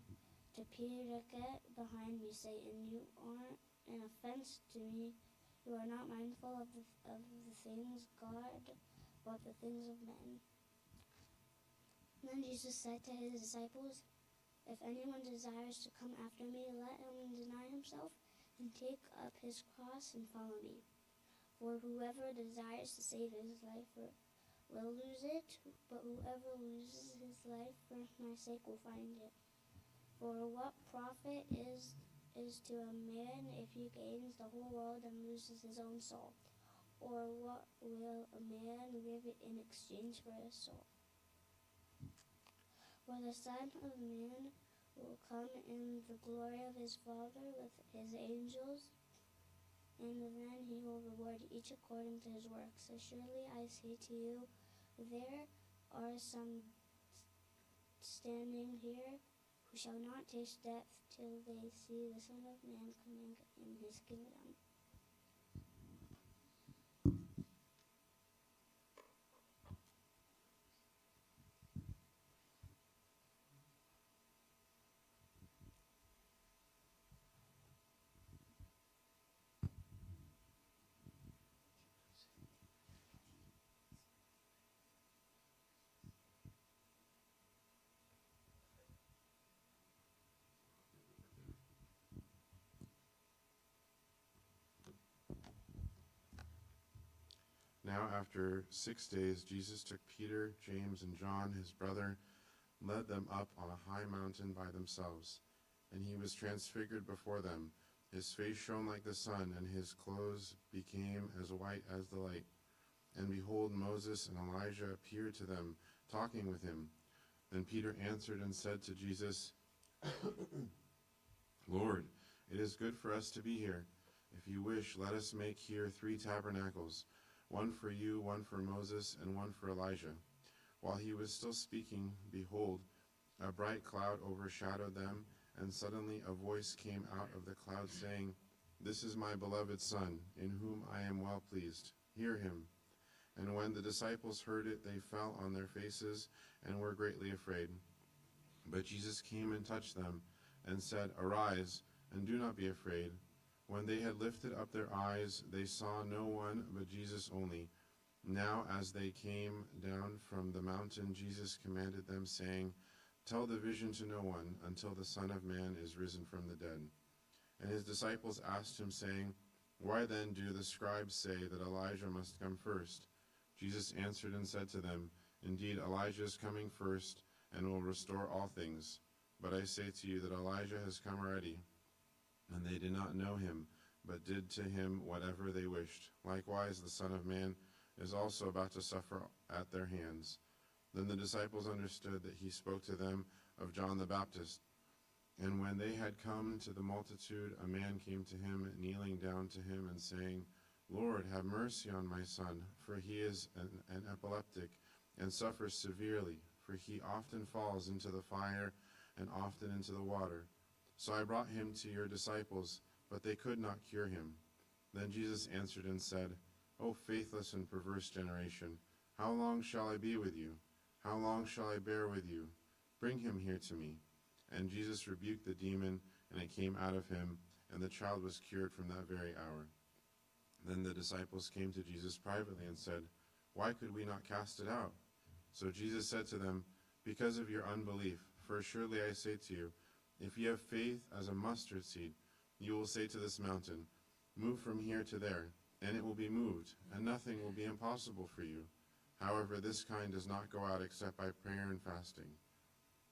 to Peter, "Get behind me, Satan, you are an offense to me. You are not mindful of the things God, but the things of men." Then Jesus said to his disciples, If anyone desires to come after me, let him deny himself and take up his cross and follow me. For whoever desires to save his life will lose it, but whoever loses his life for my sake will find it. For what profit is to a man if he gains the whole world and loses his own soul? Or what will a man give in exchange for his soul? For the Son of Man will come in the glory of his Father with his angels, and then he will reward each according to his works. Surely I say to you, there are some standing here who shall not taste death till they see the Son of Man coming in his kingdom. Now after 6 days, Jesus took Peter, James, and John, his brother, led them up on a high mountain by themselves. And he was transfigured before them. His face shone like the sun, and his clothes became as white as the light. And behold, Moses and Elijah appeared to them, talking with him. Then Peter answered and said to Jesus, Lord, it is good for us to be here. If you wish, let us make here 3 tabernacles, one for you, one for Moses, and one for Elijah. While he was still speaking, behold, a bright cloud overshadowed them, and suddenly a voice came out of the cloud saying, This is my beloved Son, in whom I am well pleased. Hear him. And when the disciples heard it, they fell on their faces and were greatly afraid. But Jesus came and touched them, and said, Arise, and do not be afraid. When they had lifted up their eyes, they saw no one but Jesus only. Now as they came down from the mountain, Jesus commanded them, saying, Tell the vision to no one until the Son of Man is risen from the dead. And his disciples asked him, saying, Why then do the scribes say that Elijah must come first? Jesus answered and said to them, Indeed, Elijah is coming first, and will restore all things. But I say to you that Elijah has come already, and they did not know him, but did to him whatever they wished. Likewise, the Son of Man is also about to suffer at their hands. Then the disciples understood that he spoke to them of John the Baptist. And when they had come to the multitude, a man came to him, kneeling down to him and saying, Lord, have mercy on my son, for he is an epileptic and suffers severely, for he often falls into the fire and often into the water. So I brought him to your disciples, but they could not cure him. Then Jesus answered and said, O faithless and perverse generation, how long shall I be with you? How long shall I bear with you? Bring him here to me. And Jesus rebuked the demon, and it came out of him, and the child was cured from that very hour. Then the disciples came to Jesus privately and said, Why could we not cast it out? So Jesus said to them, Because of your unbelief. For surely I say to you, if you have faith as a mustard seed, you will say to this mountain, Move from here to there, and it will be moved, and nothing will be impossible for you. However, this kind does not go out except by prayer and fasting.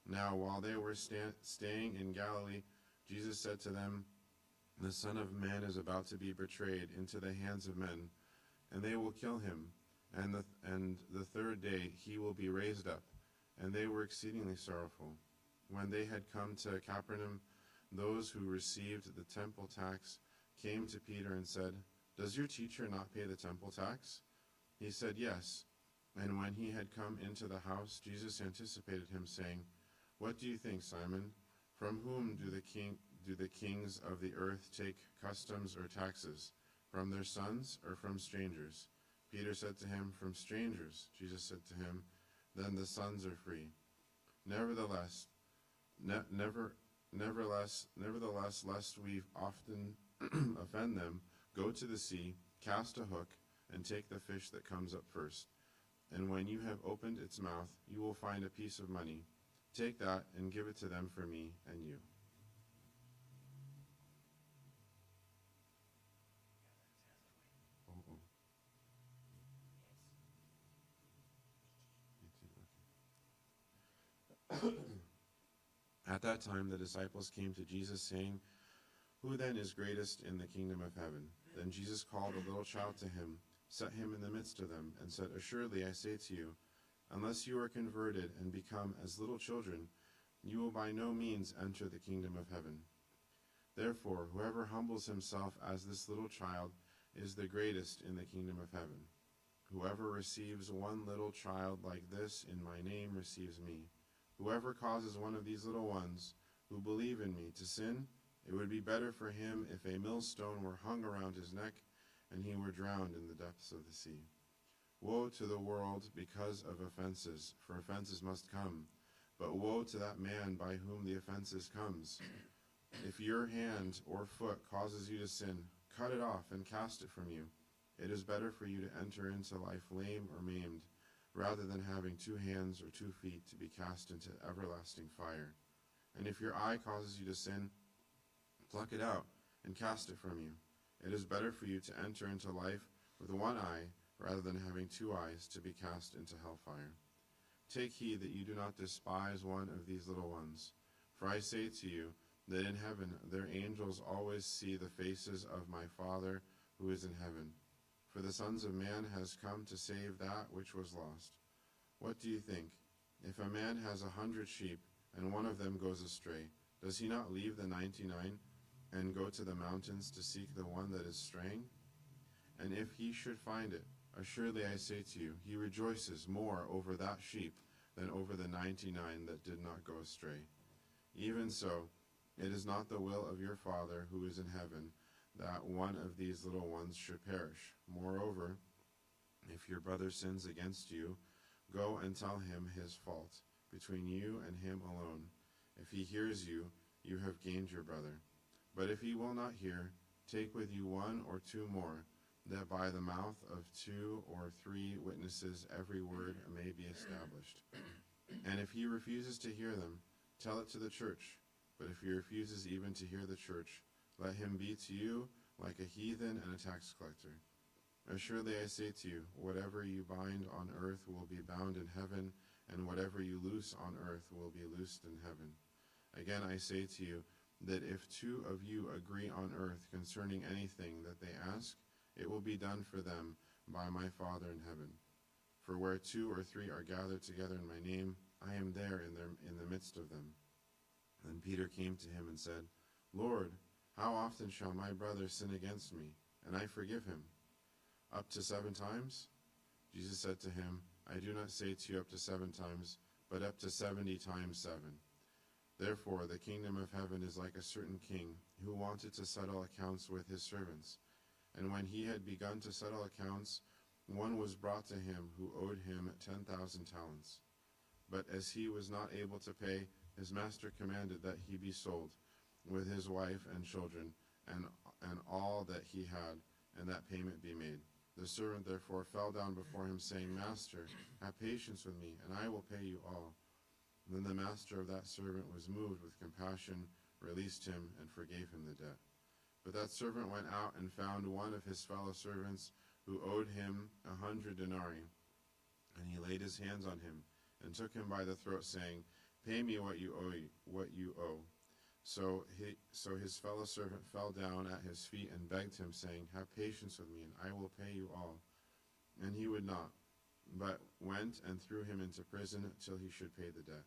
Now, while they were staying in Galilee, Jesus said to them, The Son of Man is about to be betrayed into the hands of men, and they will kill him, and the third day he will be raised up. And they were exceedingly sorrowful. When they had come to Capernaum, those who received the temple tax came to Peter and said, Does your teacher not pay the temple tax? He said, Yes. And when he had come into the house, Jesus anticipated him, saying, What do you think, Simon? From whom do the kings of the earth take customs or taxes? From their sons or from strangers? Peter said to him, From strangers. Jesus said to him, Then the sons are free. Nevertheless, lest we often offend them, go to the sea, cast a hook, and take the fish that comes up first. And when you have opened its mouth, you will find a piece of money. Take that and give it to them for me and you." Oh. At that time the disciples came to Jesus, saying, "Who then is greatest in the kingdom of heaven?" Then Jesus called a little child to him, set him in the midst of them, and said, "Assuredly I say to you, unless you are converted and become as little children, you will by no means enter the kingdom of heaven. Therefore, whoever humbles himself as this little child is the greatest in the kingdom of heaven. Whoever receives one little child like this in my name receives me. Whoever causes one of these little ones who believe in me to sin, it would be better for him if a millstone were hung around his neck and he were drowned in the depths of the sea. Woe to the world because of offenses, for offenses must come. But woe to that man by whom the offenses comes. If your hand or foot causes you to sin, cut it off and cast it from you. It is better for you to enter into life lame or maimed, rather than having 2 hands or 2 feet to be cast into everlasting fire. And if your eye causes you to sin, pluck it out and cast it from you. It is better for you to enter into life with 1 eye, rather than having 2 eyes to be cast into hellfire. Take heed that you do not despise one of these little ones. For I say to you that in heaven their angels always see the faces of my Father who is in heaven. For the Son of Man has come to save that which was lost. What do you think? If a man has 100 sheep, and one of them goes astray, does he not leave the 99 and go to the mountains to seek the one that is straying? And if he should find it, assuredly I say to you, he rejoices more over that sheep than over the 99 that did not go astray. Even so, it is not the will of your Father who is in heaven that one of these little ones should perish. Moreover, if your brother sins against you, go and tell him his fault, between you and him alone. If he hears you, you have gained your brother. But if he will not hear, take with you 1 or 2 more, that by the mouth of 2 or 3 witnesses every word may be established. And if he refuses to hear them, tell it to the church. But if he refuses even to hear the church, let him be to you like a heathen and a tax collector. Assuredly I say to you, whatever you bind on earth will be bound in heaven, and whatever you loose on earth will be loosed in heaven. Again I say to you, that if 2 of you agree on earth concerning anything that they ask, it will be done for them by my Father in heaven. For where 2 or 3 are gathered together in my name, I am there in the midst of them. Then Peter came to him and said, Lord, how often shall my brother sin against me, and I forgive him? Up to 7 times? Jesus said to him, I do not say to you up to 7 times, but up to 70 times 7. Therefore the kingdom of heaven is like a certain king who wanted to settle accounts with his servants. And when he had begun to settle accounts, one was brought to him who owed him 10,000 talents. But as he was not able to pay, his master commanded that he be sold, with his wife and children, and all that he had, and that payment be made. The servant therefore fell down before him, saying, Master, have patience with me, and I will pay you all. Then the master of that servant was moved with compassion, released him, and forgave him the debt. But that servant went out and found one of his fellow servants who owed him 100 denarii. And he laid his hands on him, and took him by the throat, saying, Pay me what you owe. So his fellow servant fell down at his feet and begged him, saying, Have patience with me, and I will pay you all. And he would not, but went and threw him into prison till he should pay the debt.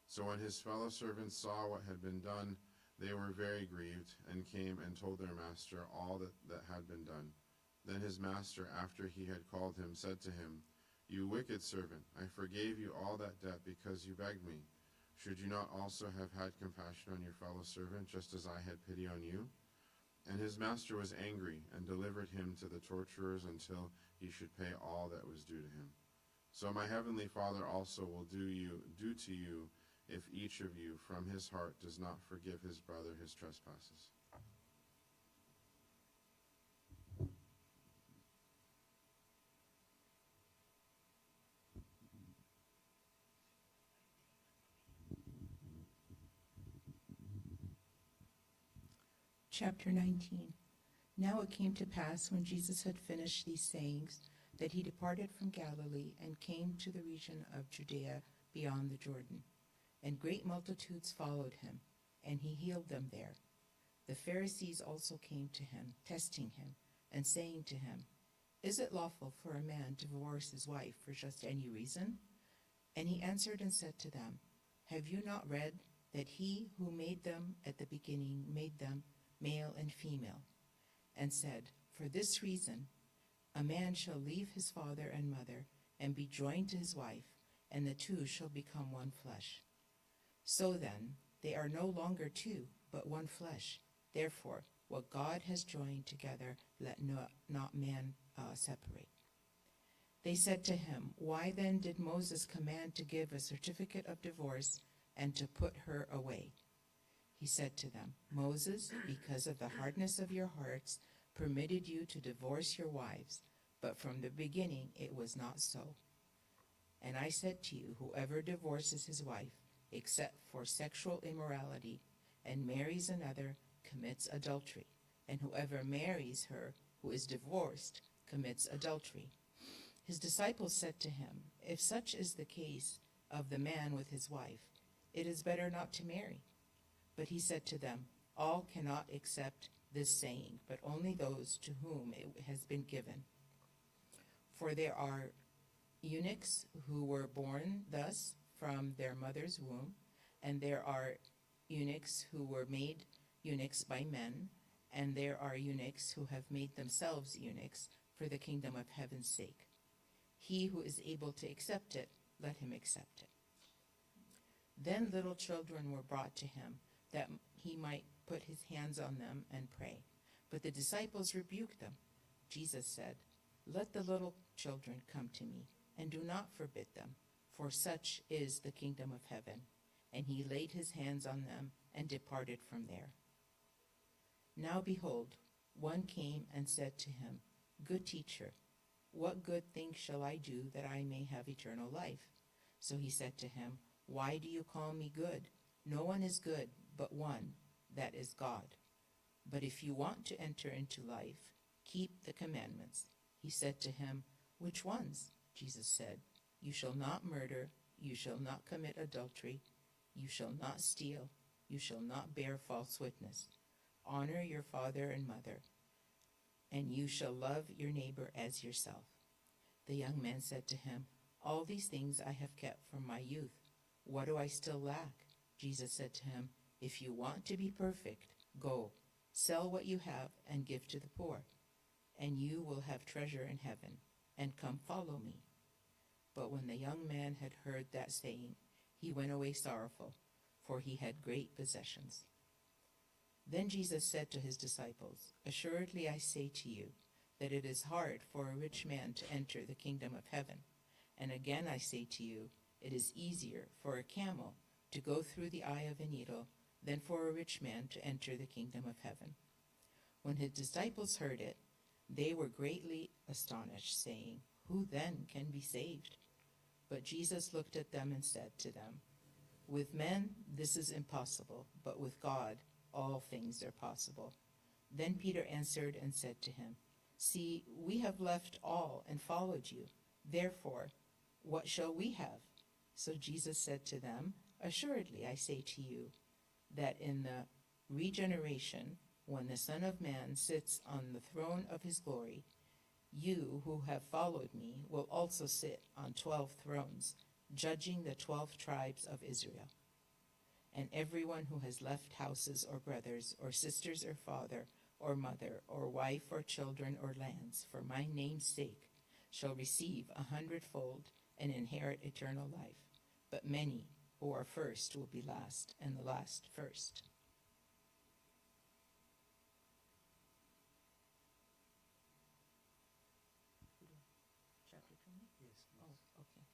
So when his fellow servants saw what had been done, they were very grieved, and came and told their master all that had been done. Then his master, after he had called him, said to him, You wicked servant, I forgave you all that debt because you begged me. Should you not also have had compassion on your fellow servant, just as I had pity on you? And his master was angry, and delivered him to the torturers until he should pay all that was due to him. So my heavenly Father also will do to you, if each of you from his heart does not forgive his brother his trespasses. Chapter 19. Now it came to pass, when Jesus had finished these sayings, that he departed from Galilee and came to the region of Judea beyond the Jordan. And great multitudes followed him, and he healed them there. The Pharisees also came to him, testing him, and saying to him, "Is it lawful for a man to divorce his wife for just any reason?" And he answered and said to them, "Have you not read that he who made them at the beginning made them male and female, and said, 'For this reason a man shall leave his father and mother and be joined to his wife, and the two shall become one flesh.' So then, they are no longer two, but one flesh. Therefore, what God has joined together, let not man separate." They said to him, "Why then did Moses command to give a certificate of divorce and to put her away?" He said to them, "Moses, because of the hardness of your hearts, permitted you to divorce your wives, but from the beginning it was not so. And I said to you, whoever divorces his wife, except for sexual immorality, and marries another, commits adultery, and whoever marries her who is divorced commits adultery." His disciples said to him, "If such is the case of the man with his wife, it is better not to marry." But he said to them, "All cannot accept this saying, but only those to whom it has been given. For there are eunuchs who were born thus from their mother's womb, and there are eunuchs who were made eunuchs by men, and there are eunuchs who have made themselves eunuchs for the kingdom of heaven's sake. He who is able to accept it, let him accept it." Then little children were brought to him, that he might put his hands on them and pray. But the disciples rebuked them. Jesus said, "Let the little children come to me, and do not forbid them, for such is the kingdom of heaven." And he laid his hands on them and departed from there. Now behold, one came and said to him, "Good teacher, what good thing shall I do that I may have eternal life?" So he said to him, "Why do you call me good? No one is good but one, that is God. But if you want to enter into life, keep the commandments." He said to him, "Which ones?" Jesus said, "You shall not murder, you shall not commit adultery, you shall not steal, you shall not bear false witness. Honor your father and mother, and you shall love your neighbor as yourself." The young man said to him, "All these things I have kept from my youth. What do I still lack?" Jesus said to him, "If you want to be perfect, go, sell what you have and give to the poor, and you will have treasure in heaven, and come follow me." But when the young man had heard that saying, he went away sorrowful, for he had great possessions. Then Jesus said to his disciples, "Assuredly I say to you, that it is hard for a rich man to enter the kingdom of heaven. And again I say to you, it is easier for a camel to go through the eye of a needle than for a rich man to enter the kingdom of heaven." When his disciples heard it, they were greatly astonished, saying, "Who then can be saved?" But Jesus looked at them and said to them, "With men this is impossible, but with God all things are possible." Then Peter answered and said to him, "See, we have left all and followed you. Therefore, what shall we have?" So Jesus said to them, "Assuredly I say to you, that in the regeneration, when the Son of Man sits on the throne of his glory, you who have followed me will also sit on 12 thrones, judging the 12 tribes of Israel. And everyone who has left houses or brothers or sisters or father or mother or wife or children or lands for my name's sake shall receive 100-fold and inherit eternal life. But many who are first will be last, and the last first." Chapter 20? Yes, please. Oh, okay.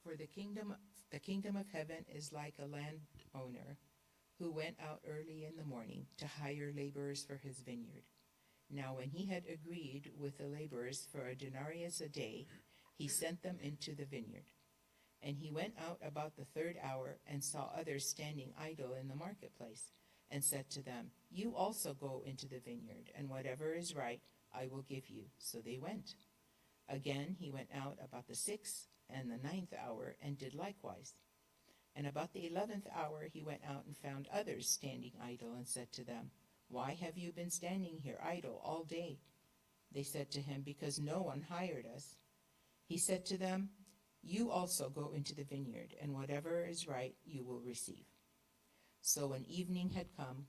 For the kingdom of heaven is like a landowner who went out early in the morning to hire laborers for his vineyard. Now when he had agreed with the laborers for a denarius a day, he sent them into the vineyard. And he went out about the third hour and saw others standing idle in the marketplace, and said to them, You also go into the vineyard, and whatever is right I will give you. So they went. Again he went out about the 6th and the 9th hour, and did likewise. And about the 11th hour he went out and found others standing idle, and said to them, Why have you been standing here idle all day? They said to him, Because no one hired us. He said to them, You also go into the vineyard, and whatever is right you will receive. So when evening had come,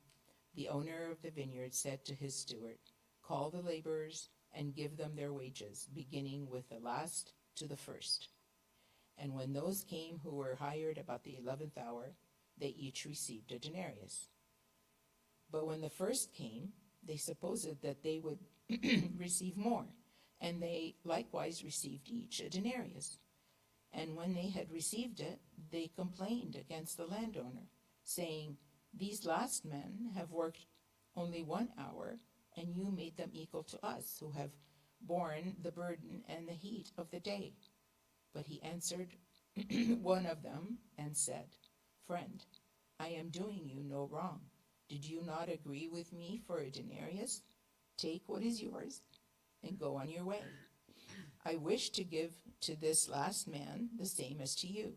the owner of the vineyard said to his steward, Call the laborers and give them their wages, beginning with the last to the first. And when those came who were hired about the 11th hour, they each received a denarius. But when the first came, they supposed that they would receive more, and they likewise received each a denarius. And when they had received it, they complained against the landowner, saying, These last men have worked only 1 hour, and you made them equal to us, who have borne the burden and the heat of the day. But he answered one of them and said, Friend, I am doing you no wrong. Did you not agree with me for a denarius? Take what is yours and go on your way. I wish to give to this last man the same as to you.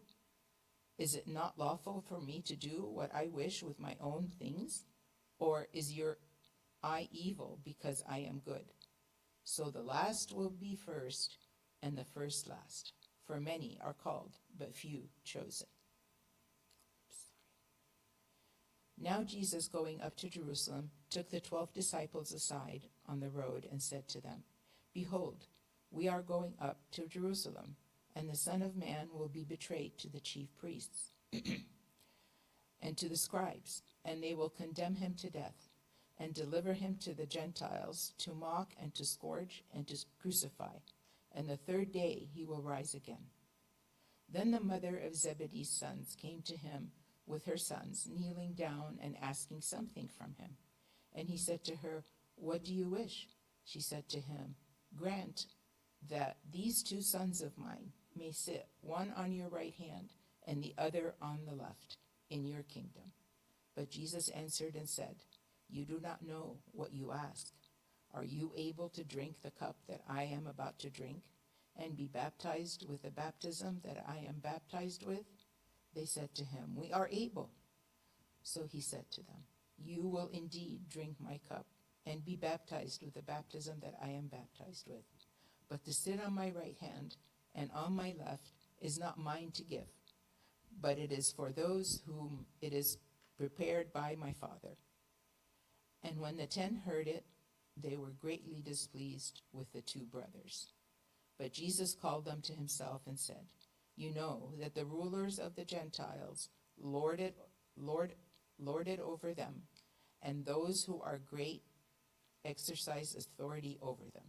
Is it not lawful for me to do what I wish with my own things? Or is your eye evil because I am good? So the last will be first, and the first last. For many are called, but few chosen. Now Jesus, going up to Jerusalem, took the 12 disciples aside on the road and said to them, Behold, we are going up to Jerusalem, and the Son of Man will be betrayed to the chief priests and to the scribes, and they will condemn him to death, and deliver him to the Gentiles to mock and to scourge and to crucify, and the third day he will rise again. Then the mother of Zebedee's sons came to him with her sons, kneeling down and asking something from him. And he said to her, What do you wish? She said to him, Grant that these 2 sons of mine may sit, one on your right hand and the other on the left, in your kingdom. But Jesus answered and said, You do not know what you ask. Are you able to drink the cup that I am about to drink, and be baptized with the baptism that I am baptized with? They said to him, We are able. So he said to them, You will indeed drink my cup, and be baptized with the baptism that I am baptized with. But to sit on my right hand and on my left is not mine to give, but it is for those whom it is prepared by my Father. And when the 10 heard it, they were greatly displeased with the 2 brothers. But Jesus called them to himself and said, You know that the rulers of the Gentiles lord it over them, and those who are great exercise authority over them.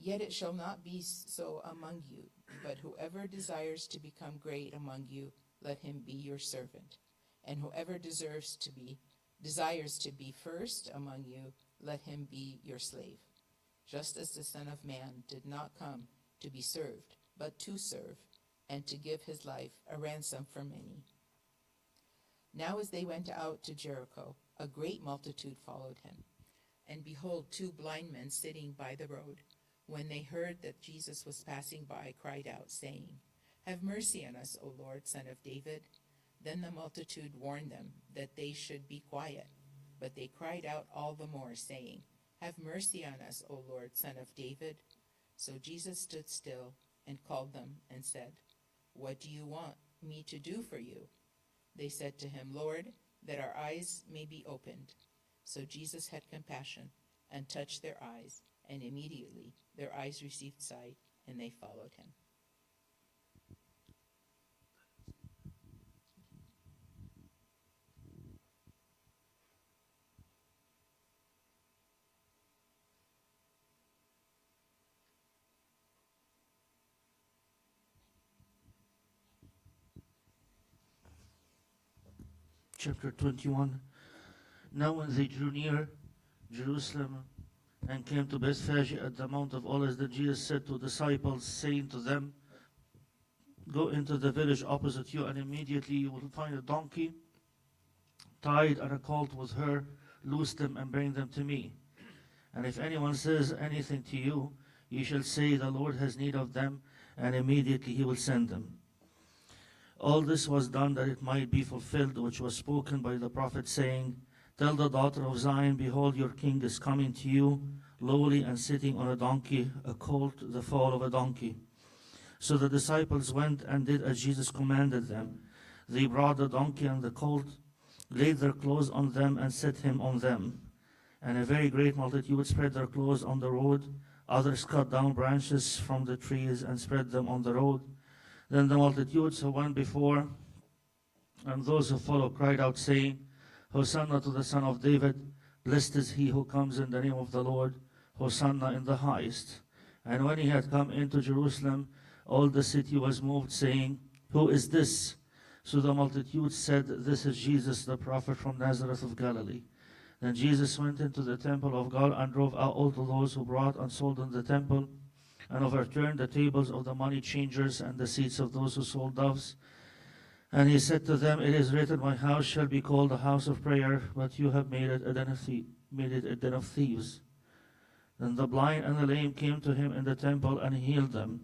Yet it shall not be so among you, but whoever desires to become great among you, let him be your servant. And whoever desires to be first among you, let him be your slave. Just as the Son of Man did not come to be served, but to serve, and to give his life a ransom for many. Now as they went out to Jericho, a great multitude followed him. And behold, 2 blind men sitting by the road, when they heard that Jesus was passing by, cried out, saying, Have mercy on us, O Lord, Son of David. Then the multitude warned them that they should be quiet. But they cried out all the more, saying, Have mercy on us, O Lord, Son of David. So Jesus stood still and called them and said, What do you want me to do for you? They said to him, Lord, that our eyes may be opened. So Jesus had compassion and touched their eyes, and immediately their eyes received sight, and they followed him. Chapter 21. Now when they drew near Jerusalem and came to Bethphage at the Mount of Olives, then Jesus said to the disciples, saying to them, go into the village opposite you, and immediately you will find a donkey tied and a colt with her. Loose them and bring them to me. And if anyone says anything to you, you shall say, the Lord has need of them, and immediately he will send them. All this was done that it might be fulfilled, which was spoken by the prophet, saying, Tell the daughter of Zion, behold, your king is coming to you, lowly and sitting on a donkey, a colt, the foal of a donkey. So the disciples went and did as Jesus commanded them. They brought the donkey and the colt, laid their clothes on them, and set him on them. And a very great multitude spread their clothes on the road. Others cut down branches from the trees and spread them on the road. Then the multitudes who went before and those who followed cried out, saying, Hosanna to the Son of David. Blessed is he who comes in the name of the Lord. Hosanna in the highest. And when he had come into Jerusalem, all the city was moved, saying, Who is this? So the multitude said, This is Jesus, the prophet from Nazareth of Galilee. Then Jesus went into the temple of God and drove out all those who brought and sold in the temple, and overturned the tables of the money changers and the seats of those who sold doves. And he said to them, It is written, My house shall be called a house of prayer, but you have made it a den of thieves. Then the blind and the lame came to him in the temple, and he healed them.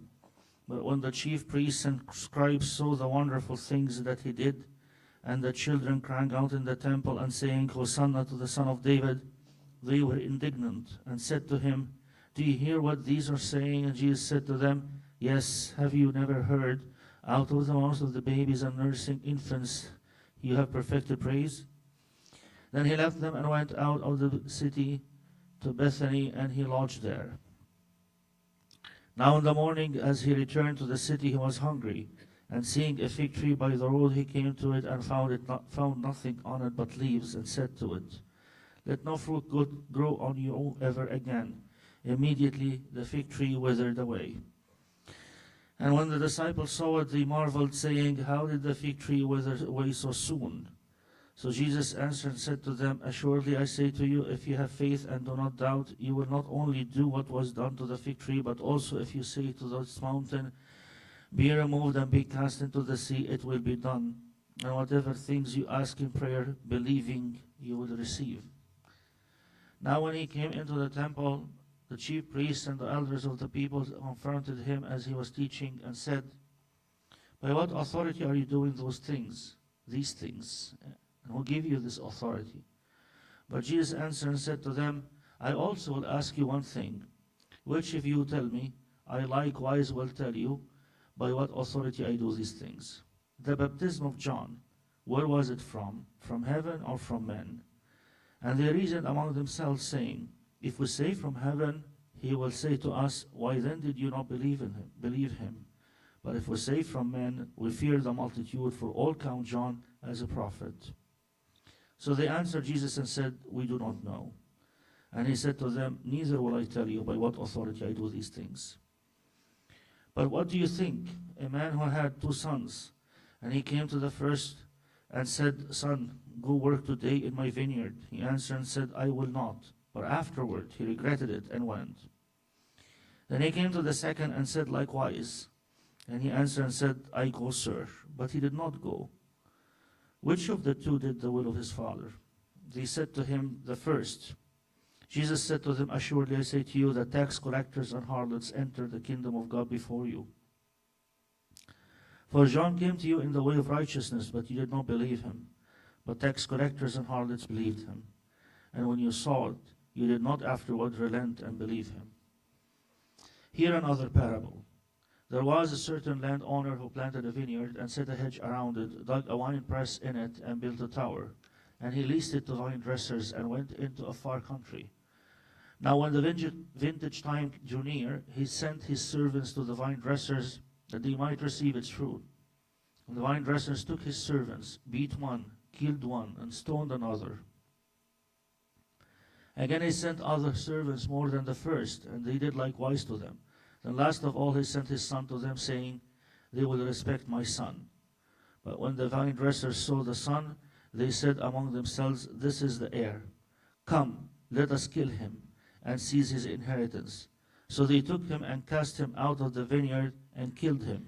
But when the chief priests and scribes saw the wonderful things that he did, and the children crying out in the temple and saying, Hosanna to the Son of David, they were indignant and said to him, Do you hear what these are saying? And Jesus said to them, Yes, have you never heard, out of the mouths of the babies and nursing infants you have perfected praise? Then he left them and went out of the city to Bethany, and he lodged there. Now in the morning, as he returned to the city, he was hungry. And seeing a fig tree by the road, he came to it and found nothing on it but leaves, and said to it, Let no fruit grow on you ever again. Immediately the fig tree withered away. And when the disciples saw it, they marveled, saying, How did the fig tree wither away so soon? So Jesus answered and said to them, Assuredly I say to you, if you have faith and do not doubt, you will not only do what was done to the fig tree, but also if you say to this mountain, Be removed and be cast into the sea, it will be done. And whatever things you ask in prayer, believing, you will receive. Now when he came into the temple, the chief priests and the elders of the people confronted him as he was teaching, and said, By what authority are you doing these things? And who gave you this authority? But Jesus answered and said to them, I also will ask you one thing, which if you tell me, I likewise will tell you, by what authority I do these things. The baptism of John, where was it from? From heaven or from men? And they reasoned among themselves, saying, If we say from heaven, he will say to us, Why then did you not believe him? But if we say from men, we fear the multitude, for all count John as a prophet. So they answered Jesus and said, We do not know. And he said to them, Neither will I tell you by what authority I do these things. But what do you think? A man who had 2 sons, and he came to the first and said, Son, go work today in my vineyard. He answered and said, I will not. But afterward he regretted it and went. Then he came to the second and said likewise. And he answered and said, I go, sir. But he did not go. Which of the 2 did the will of his father? They said to him, the first. Jesus said to them, Assuredly I say to you, that tax collectors and harlots enter the kingdom of God before you. For John came to you in the way of righteousness, but you did not believe him. But tax collectors and harlots believed him. And when you saw it, you did not afterward relent and believe him. Here another parable. There was a certain landowner who planted a vineyard and set a hedge around it, dug a wine press in it, and built a tower. And he leased it to vine dressers and went into a far country. Now when the vintage time drew near, he sent his servants to the vine dressers that they might receive its fruit. And the vine dressers took his servants, beat one, killed one, and stoned another. Again he sent other servants more than the first, and they did likewise to them. Then last of all he sent his son to them, saying, They will respect my son. But when the vine dressers saw the son, they said among themselves, This is the heir. Come, let us kill him, and seize his inheritance. So they took him and cast him out of the vineyard and killed him.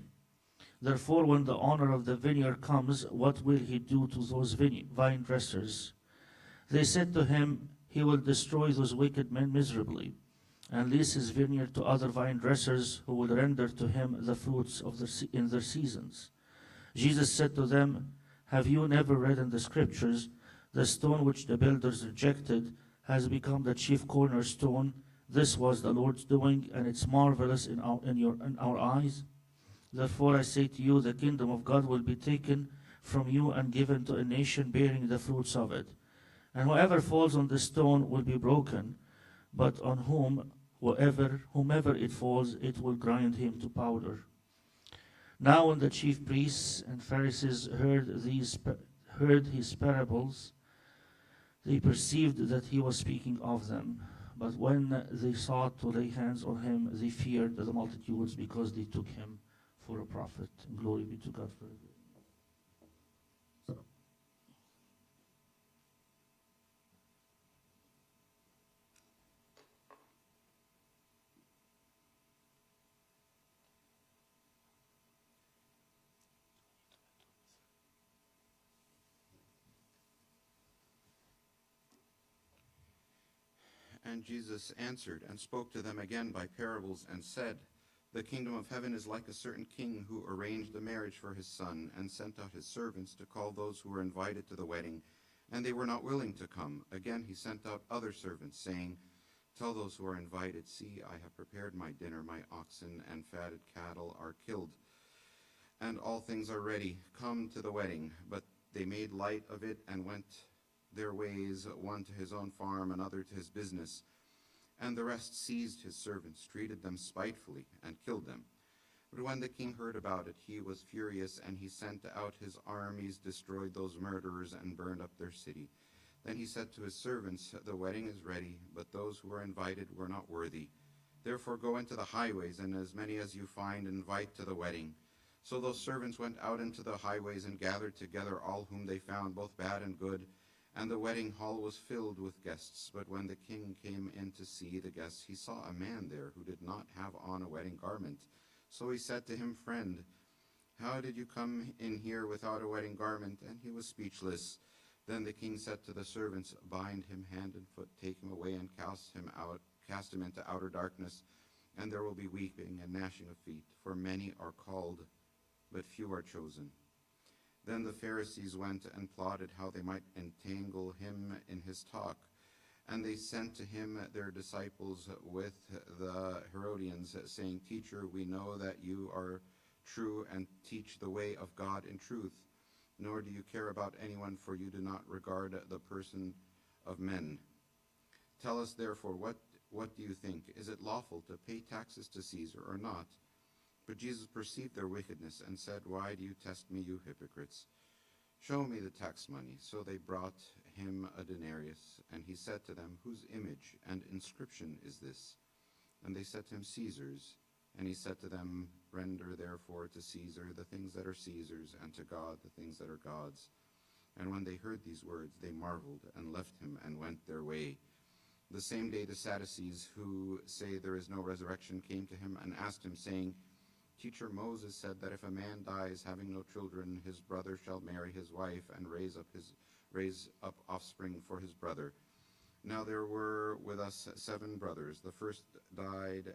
Therefore, when the owner of the vineyard comes, what will he do to those vine dressers? They said to him, he will destroy those wicked men miserably, and lease his vineyard to other vine dressers who will render to him the fruits of in their seasons. Jesus said to them, have you never read in the scriptures, the stone which the builders rejected has become the chief cornerstone? This was the Lord's doing, and it's marvelous in our eyes. Therefore I say to you, the kingdom of God will be taken from you and given to a nation bearing the fruits of it. And whoever falls on the stone will be broken, but on whomever it falls, it will grind him to powder. Now when the chief priests and Pharisees heard his parables, they perceived that he was speaking of them. But when they sought to lay hands on him, they feared the multitudes because they took him for a prophet. Glory be to God forever. And Jesus answered and spoke to them again by parables and said, the kingdom of heaven is like a certain king who arranged a marriage for his son and sent out his servants to call those who were invited to the wedding, and they were not willing to come. Again he sent out other servants, saying, tell those who are invited, see, I have prepared my dinner, my oxen and fatted cattle are killed, and all things are ready. Come to the wedding. But they made light of it and went their ways, one to his own farm, another to his business. And the rest seized his servants, treated them spitefully, and killed them. But when the king heard about it, he was furious, and he sent out his armies, destroyed those murderers, and burned up their city. Then he said to his servants, the wedding is ready, but those who were invited were not worthy. Therefore go into the highways, and as many as you find, invite to the wedding. So those servants went out into the highways and gathered together all whom they found, both bad and good. And the wedding hall was filled with guests. But when the king came in to see the guests, he saw a man there who did not have on a wedding garment. So he said to him, friend, how did you come in here without a wedding garment? And he was speechless. Then the king said to the servants, bind him hand and foot, take him away and cast him into outer darkness. And there will be weeping and gnashing of feet, for many are called, but few are chosen. Then the Pharisees went and plotted how they might entangle him in his talk. And they sent to him their disciples with the Herodians, saying, teacher, we know that you are true and teach the way of God in truth, nor do you care about anyone, for you do not regard the person of men. Tell us therefore, what do you think? Is it lawful to pay taxes to Caesar or not? But Jesus perceived their wickedness and said, why do you test me, you hypocrites? Show me the tax money. So they brought him a denarius, and he said to them, whose image and inscription is this? And they said to him, Caesar's. And he said to them, render therefore to Caesar the things that are Caesar's, and to God the things that are God's. And when they heard these words, they marveled and left him and went their way. The same day the Sadducees, who say there is no resurrection, came to him and asked him, saying, teacher, Moses said that if a man dies having no children, his brother shall marry his wife and raise up offspring for his brother. Now there were with us 7 brothers. The first died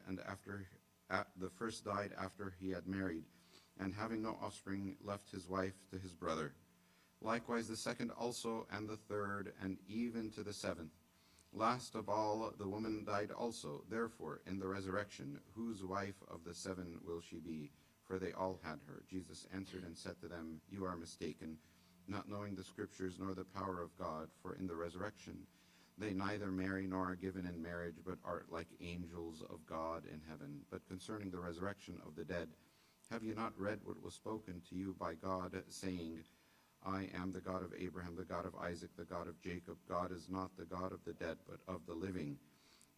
after he had married, and having no offspring, left his wife to his brother. Likewise the second also, and the third, and even to the 7th. Last of all, the woman died also. Therefore, in the resurrection, whose wife of the 7 will she be? For they all had her. Jesus answered and said to them, you are mistaken, not knowing the scriptures nor the power of God. For in the resurrection they neither marry nor are given in marriage, but are like angels of God in heaven. But concerning the resurrection of the dead, have you not read what was spoken to you by God, saying, I am the God of Abraham, the God of Isaac, the God of Jacob. God is not the God of the dead, but of the living.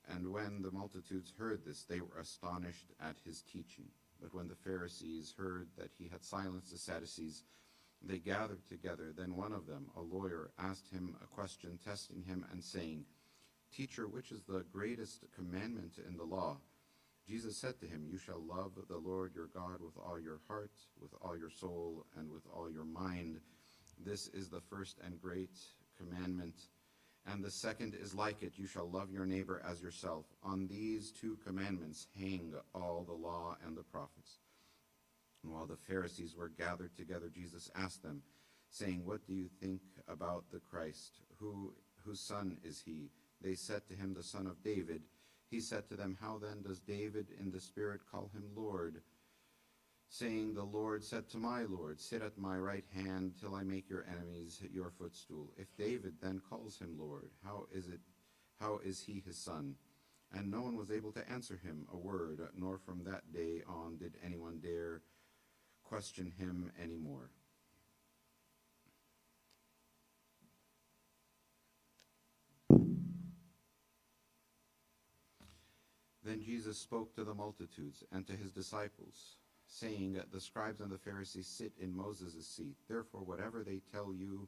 And when the multitudes heard this, they were astonished at his teaching. But when the Pharisees heard that he had silenced the Sadducees, they gathered together. Then one of them, a lawyer, asked him a question, testing him and saying, teacher, which is the greatest commandment in the law? Jesus said to him, You shall love the Lord your God with all your heart, with all your soul, and with all your mind. This is the first and great commandment. And the second is like it, you shall love your neighbor as yourself. On these two commandments hang all the law and the prophets. And while the Pharisees were gathered together, Jesus asked them, saying, What do you think about the Christ? Whose son is he? They said to him, The son of David. He said to them, How then does David in the Spirit call him Lord? Saying, The Lord said to my Lord, Sit at my right hand till I make your enemies your footstool. If David then calls him Lord, how is he his son? And no one was able to answer him a word, nor from that day on did anyone dare question him anymore. Then Jesus spoke to the multitudes and to his disciples, saying, The scribes and the Pharisees sit in Moses' seat. Therefore, whatever they tell you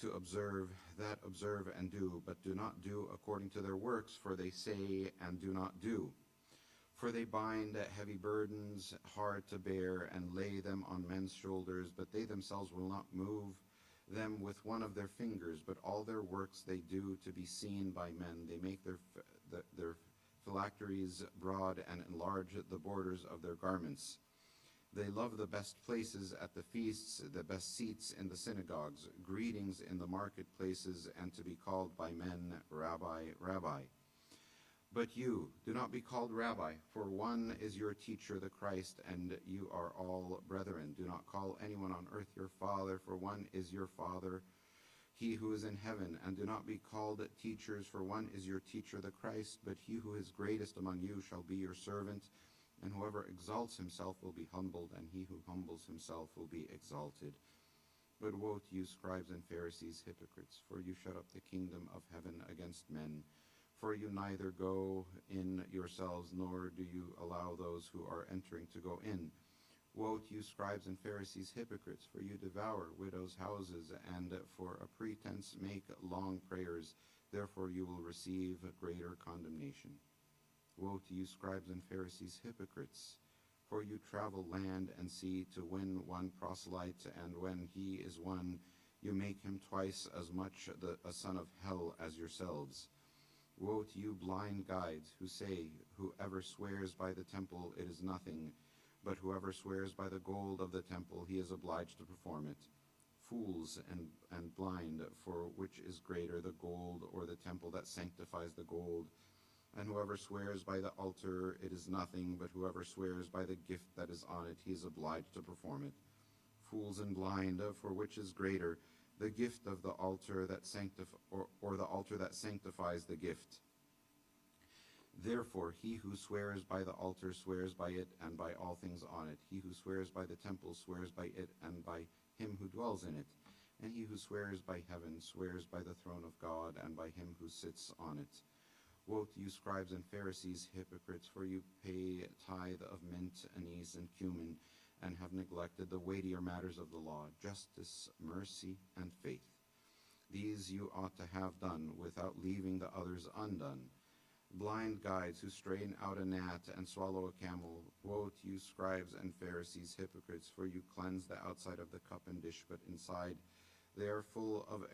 to observe, that observe and do, but do not do according to their works, for they say and do not do. For they bind heavy burdens hard to bear and lay them on men's shoulders, but they themselves will not move them with one of their fingers, but all their works they do to be seen by men. They make their phylacteries broad and enlarge the borders of their garments. They love the best places at the feasts, the best seats in the synagogues, greetings in the marketplaces, and to be called by men, Rabbi, Rabbi. But you, do not be called Rabbi, for one is your teacher, the Christ, and you are all brethren. Do not call anyone on earth your father, for one is your Father, he who is in heaven. And do not be called teachers, for one is your teacher, the Christ, but he who is greatest among you shall be your servant. And whoever exalts himself will be humbled, and he who humbles himself will be exalted. But woe to you, scribes and Pharisees, hypocrites, for you shut up the kingdom of heaven against men. For you neither go in yourselves, nor do you allow those who are entering to go in. Woe to you, scribes and Pharisees, hypocrites, for you devour widows' houses, and for a pretense make long prayers. Therefore you will receive greater condemnation. Woe to you, scribes and Pharisees, hypocrites, for you travel land and sea to win one proselyte, and when he is won, you make him twice as much a son of hell as yourselves. Woe to you, blind guides, who say, Whoever swears by the temple, it is nothing, but whoever swears by the gold of the temple, he is obliged to perform it. Fools and blind, for which is greater, the gold or the temple that sanctifies the gold? And whoever swears by the altar, it is nothing, but whoever swears by the gift that is on it, he is obliged to perform it. Fools and blind, for which is greater, the gift of the altar that or the altar that sanctifies the gift? Therefore, he who swears by the altar swears by it and by all things on it. He who swears by the temple swears by it and by him who dwells in it. And he who swears by heaven swears by the throne of God and by him who sits on it. Woe to you, scribes and Pharisees, hypocrites, for you pay tithe of mint, anise, and cumin, and have neglected the weightier matters of the law, justice, mercy, and faith. These you ought to have done without leaving the others undone. Blind guides who strain out a gnat and swallow a camel, woe to you, scribes and Pharisees, hypocrites, for you cleanse the outside of the cup and dish, but inside they are full of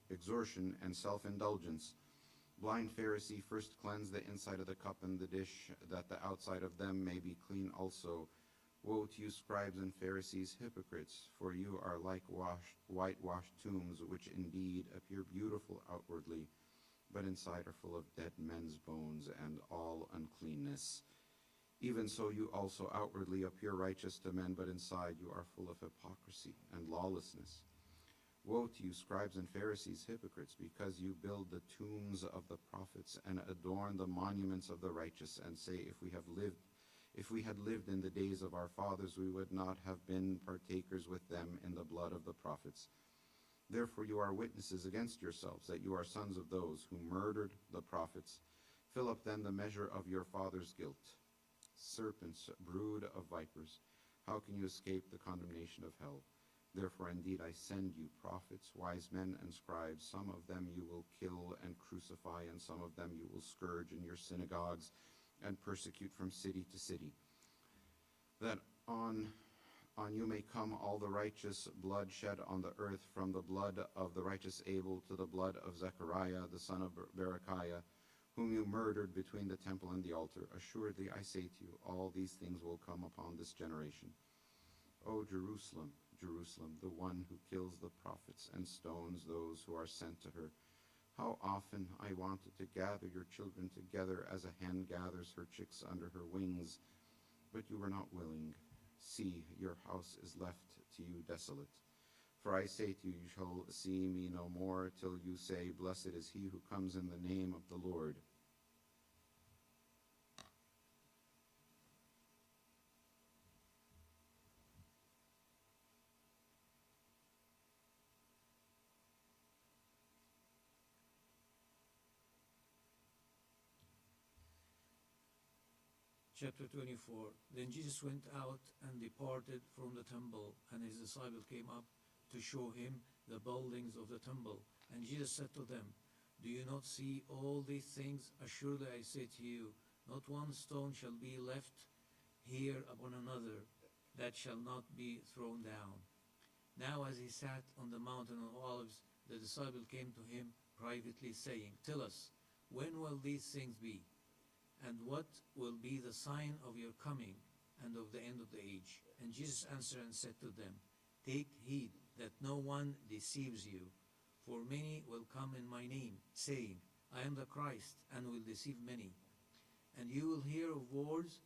extortion and self-indulgence. Blind Pharisee, first cleanse the inside of the cup and the dish, that the outside of them may be clean also. Woe to you, scribes and Pharisees, hypocrites, for you are like whitewashed tombs, which indeed appear beautiful outwardly, but inside are full of dead men's bones and all uncleanness. Even so you also outwardly appear righteous to men, but inside you are full of hypocrisy and lawlessness. Woe to you, scribes and Pharisees, hypocrites, because you build the tombs of the prophets and adorn the monuments of the righteous, and say, if we had lived in the days of our fathers, we would not have been partakers with them in the blood of the prophets. Therefore you are witnesses against yourselves, that you are sons of those who murdered the prophets. Fill up then the measure of your father's guilt. Serpents, brood of vipers, how can you escape the condemnation of hell? Therefore indeed I send you prophets, wise men, and scribes. Some of them you will kill and crucify, and some of them you will scourge in your synagogues and persecute from city to city, that on you may come all the righteous blood shed on the earth, from the blood of the righteous Abel to the blood of Zechariah the son of Berechiah, whom you murdered between the temple and the altar. Assuredly I say to you, all these things will come upon this generation. O Jerusalem, Jerusalem, the one who kills the prophets and stones those who are sent to her, how often I wanted to gather your children together as a hen gathers her chicks under her wings, but you were not willing. See, your house is left to you desolate. For I say to you, you shall see me no more till you say, Blessed is he who comes in the name of the Lord. Chapter 24. Then Jesus went out and departed from the temple, and his disciples came up to show him the buildings of the temple. And Jesus said to them, Do you not see all these things? Assuredly I say to you, not one stone shall be left here upon another that shall not be thrown down. Now as he sat on the mountain of Olives, the disciples came to him privately, saying, Tell us, when will these things be? And what will be the sign of your coming and of the end of the age? And Jesus answered and said to them, Take heed that no one deceives you, for many will come in my name, saying, I am the Christ, and will deceive many. And you will hear of wars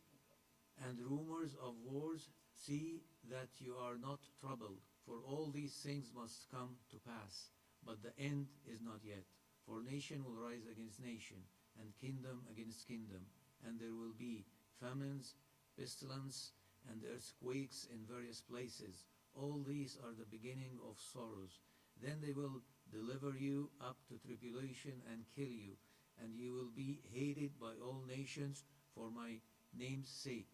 and rumors of wars. See that you are not troubled, for all these things must come to pass, but the end is not yet. For nation will rise against nation, and kingdom against kingdom, and there will be famines, pestilence, and earthquakes in various places. All these are the beginning of sorrows. Then they will deliver you up to tribulation and kill you, and you will be hated by all nations for my name's sake.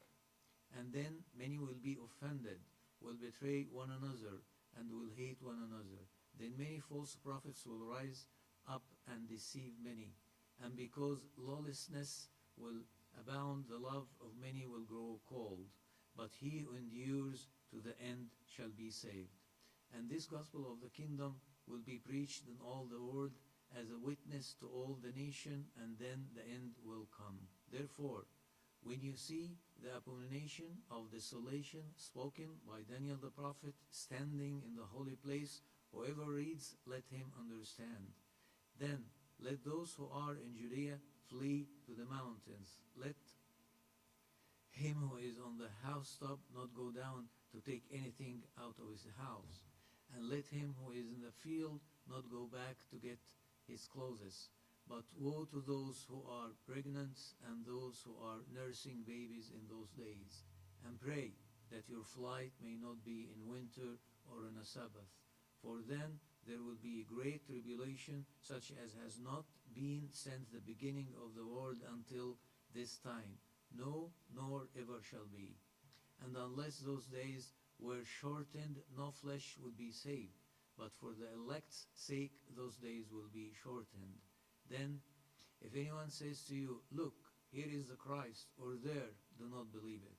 And then many will be offended, will betray one another, and will hate one another. Then many false prophets will rise up and deceive many. And because lawlessness will abound, the love of many will grow cold. But he who endures to the end shall be saved. And this gospel of the kingdom will be preached in all the world as a witness to all the nation, and then the end will come. Therefore, when you see the abomination of desolation spoken by Daniel the prophet standing in the holy place, whoever reads, let him understand. Then let those who are in Judea flee to the mountains. Let him who is on the housetop not go down to take anything out of his house. And let him who is in the field not go back to get his clothes. But woe to those who are pregnant and those who are nursing babies in those days. And pray that your flight may not be in winter or on a Sabbath. For then there will be a great tribulation, such as has not been since the beginning of the world until this time, no, nor ever shall be. And unless those days were shortened, no flesh would be saved. But for the elect's sake, those days will be shortened. Then, if anyone says to you, Look, here is the Christ, or there, do not believe it.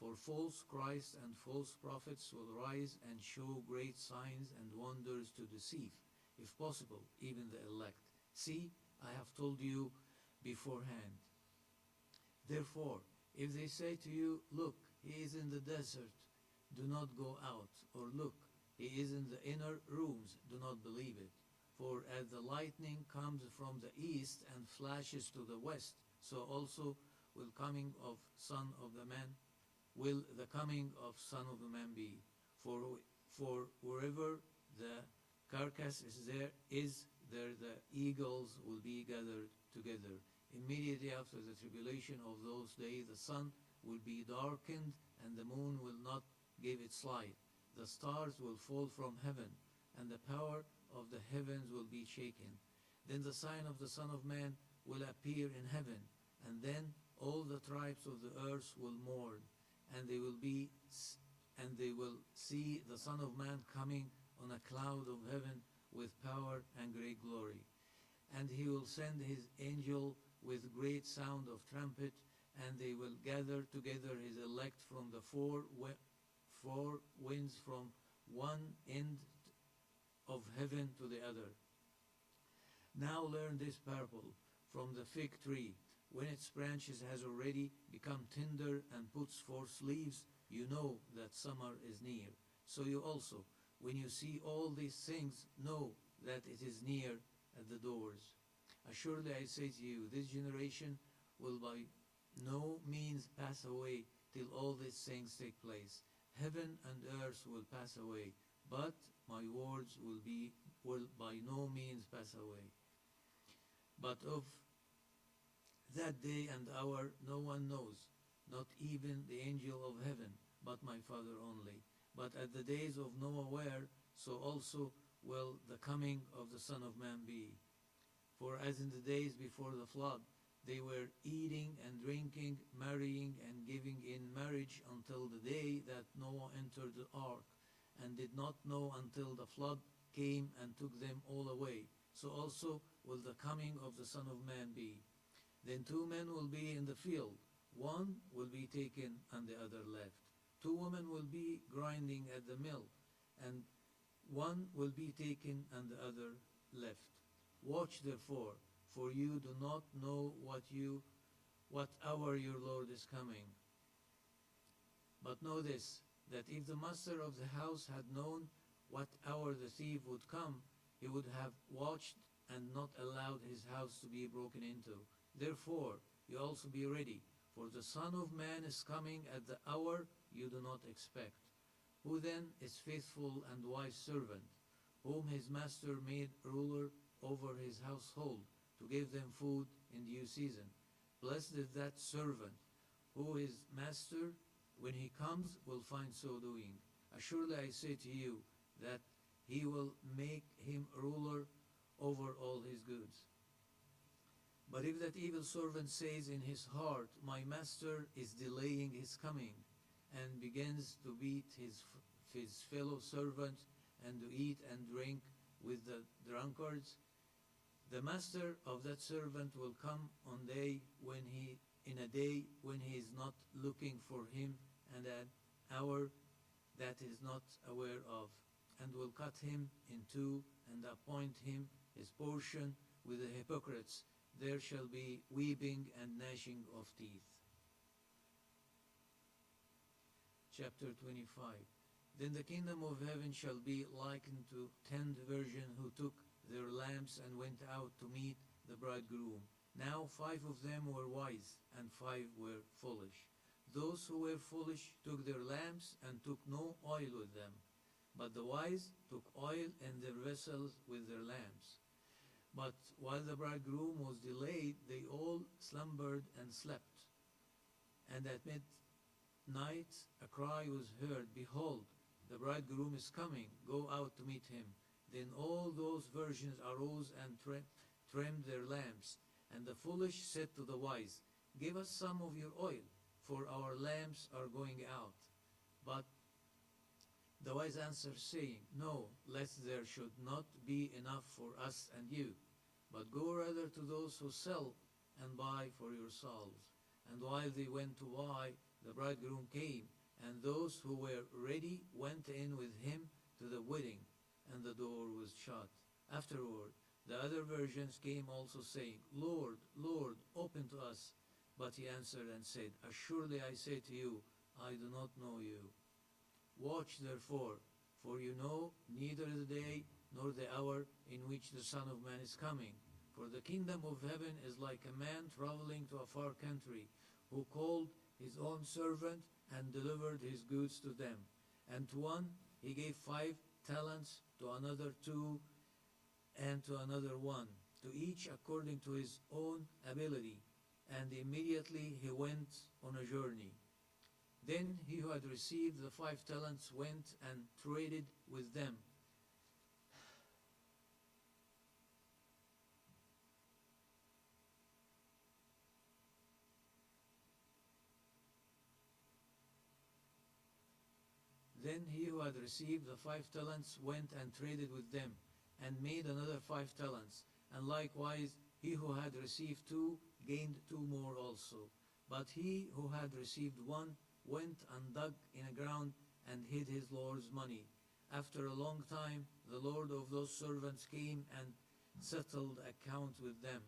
For false Christs and false prophets will rise and show great signs and wonders to deceive, if possible, even the elect. See, I have told you beforehand. Therefore, if they say to you, Look, he is in the desert, do not go out, or look, he is in the inner rooms, do not believe it. For as the lightning comes from the east and flashes to the west, so also will the coming of Son of the Man be. For wherever the carcass is there the eagles will be gathered together. Immediately after the tribulation of those days, the sun will be darkened, and the moon will not give its light. The stars will fall from heaven, and the power of the heavens will be shaken. Then the sign of the Son of Man will appear in heaven, and then all the tribes of the earth will mourn, and they will see the Son of Man coming on a cloud of heaven with power and great glory. And he will send his angel with great sound of trumpet, and they will gather together his elect from the four winds, from one end of heaven to the other. Now learn this parable from the fig tree. When its branches has already become tender and puts forth leaves, you know that summer is near. So you also, when you see all these things, know that it is near at the doors. Assuredly I say to you, this generation will by no means pass away till all these things take place. Heaven and earth will pass away, but my words will by no means pass away. But of that day and hour no one knows, not even the angel of heaven, but my Father only. But at the days of Noah were, so also will the coming of the Son of Man be. For as in the days before the flood, they were eating and drinking, marrying and giving in marriage until the day that Noah entered the ark, and did not know until the flood came and took them all away. So also will the coming of the Son of Man be. Then two men will be in the field, one will be taken and the other left. Two women will be grinding at the mill, and one will be taken and the other left. Watch therefore, for you do not know what hour your Lord is coming. But know this, that if the master of the house had known what hour the thief would come, he would have watched and not allowed his house to be broken into. Therefore, you also be ready, for the Son of Man is coming at the hour you do not expect. Who then is faithful and wise servant, whom his master made ruler over his household, to give them food in due season? Blessed is that servant, who his master, when he comes, will find so doing. Assuredly I say to you, that he will make him ruler over all his goods. But if that evil servant says in his heart, my master is delaying his coming, and begins to beat his fellow servants, and to eat and drink with the drunkards, the master of that servant will come in a day when he is not looking for him, and an hour that is not aware of, and will cut him in two, and appoint him his portion with the hypocrites. There shall be weeping and gnashing of teeth. Chapter 25. Then the kingdom of heaven shall be likened to 10 virgins who took their lamps and went out to meet the bridegroom. Now 5 of them were wise, and 5 were foolish. Those who were foolish took their lamps and took no oil with them, but the wise took oil in their vessels with their lamps. But while the bridegroom was delayed, they all slumbered and slept. And at midnight a cry was heard, behold, the bridegroom is coming, go out to meet him. Then all those virgins arose and trimmed their lamps. And the foolish said to the wise, give us some of your oil, for our lamps are going out. But the wise answered, saying, no, lest there should not be enough for us and you. But go rather to those who sell and buy for yourselves. And while they went to buy, the bridegroom came, and those who were ready went in with him to the wedding, and the door was shut. Afterward, the other virgins came also, saying, Lord, Lord, open to us. But he answered and said, assuredly I say to you, I do not know you. Watch therefore, for you know neither the day nor the hour in which the Son of Man is coming. For the kingdom of heaven is like a man traveling to a far country, who called his own servant and delivered his goods to them. And to one he gave 5 talents, to another 2, and to another 1, to each according to his own ability. And immediately he went on a journey. Then he who had received the 5 talents went and traded with them. Then he who had received the 5 talents went and traded with them, and made another 5 talents. And likewise he who had received 2 gained 2 more also. But he who had received one went and dug in the ground and hid his Lord's money. After a long time, the Lord of those servants came and settled account with them.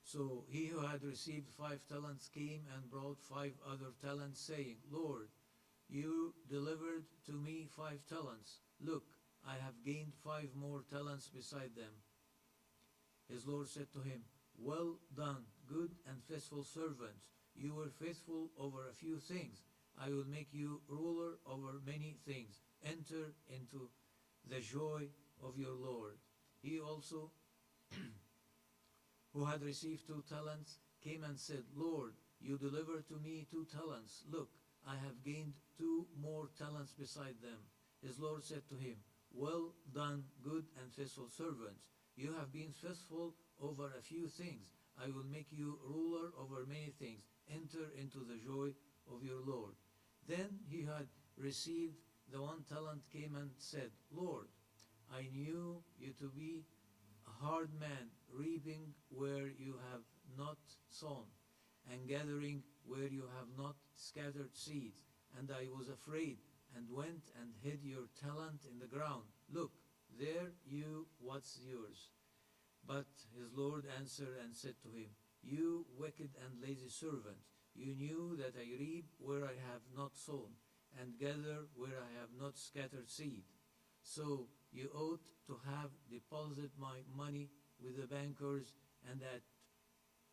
So he who had received 5 talents came and brought 5 other talents, saying, Lord, you delivered to me 5 talents. Look, I have gained 5 more talents beside them. His Lord said to him, Well done, good and faithful servant. You were faithful over a few things. I will make you ruler over many things. Enter into the joy of your Lord. He also, who had received 2 talents, came and said, Lord, you delivered to me 2 talents. Look, I have gained 2 more talents beside them. His Lord said to him, Well done, good and faithful servant. You have been faithful over a few things. I will make you ruler over many things. Enter into the joy of your Lord. Then he who had received the 1 talent came and said, Lord, I knew you to be a hard man, reaping where you have not sown, and gathering where you have not scattered seeds. And I was afraid, and went and hid your talent in the ground. Look, there what's yours. But his Lord answered and said to him, You wicked and lazy servant, you knew that I reap where I have not sown, and gather where I have not scattered seed. So you ought to have deposited my money with the bankers, and at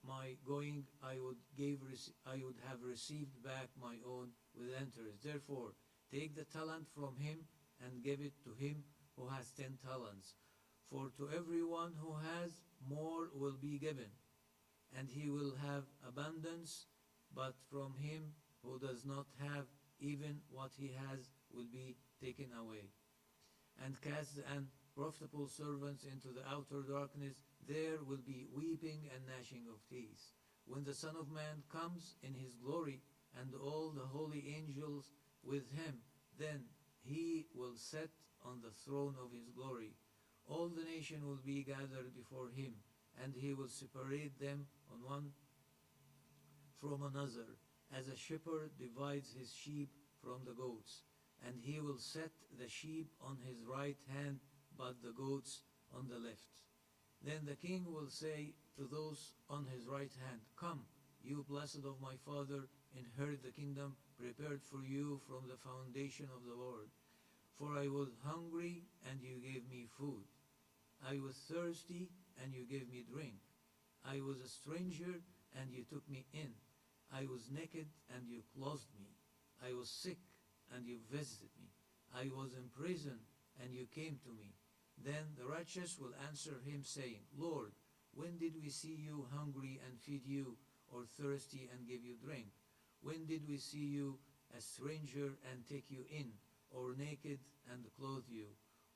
my going I would have received back my own with interest. Therefore, take the talent from him and give it to him who has 10 talents. For to everyone who has, more will be given, and he will have abundance, but from him who does not have, even what he has will be taken away. And cast the unprofitable servants into the outer darkness. There will be weeping and gnashing of teeth, when the Son of Man comes in his glory, and all the holy angels with him. Then he will sit on the throne of his glory. All the nation will be gathered before him, and he will separate them on one from another, as a shepherd divides his sheep from the goats. And he will set the sheep on his right hand, but the goats on the left. Then the king will say to those on his right hand, Come, you blessed of my Father, inherit the kingdom prepared for you from the foundation of the world. For I was hungry, and you gave me food. I was thirsty, and you gave me drink. I was a stranger, and you took me in. I was naked, and you clothed me. I was sick, and you visited me. I was in prison, and you came to me. Then the righteous will answer him, saying, Lord, when did we see you hungry and feed you, or thirsty and give you drink? When did we see you a stranger and take you in, or naked and clothe you?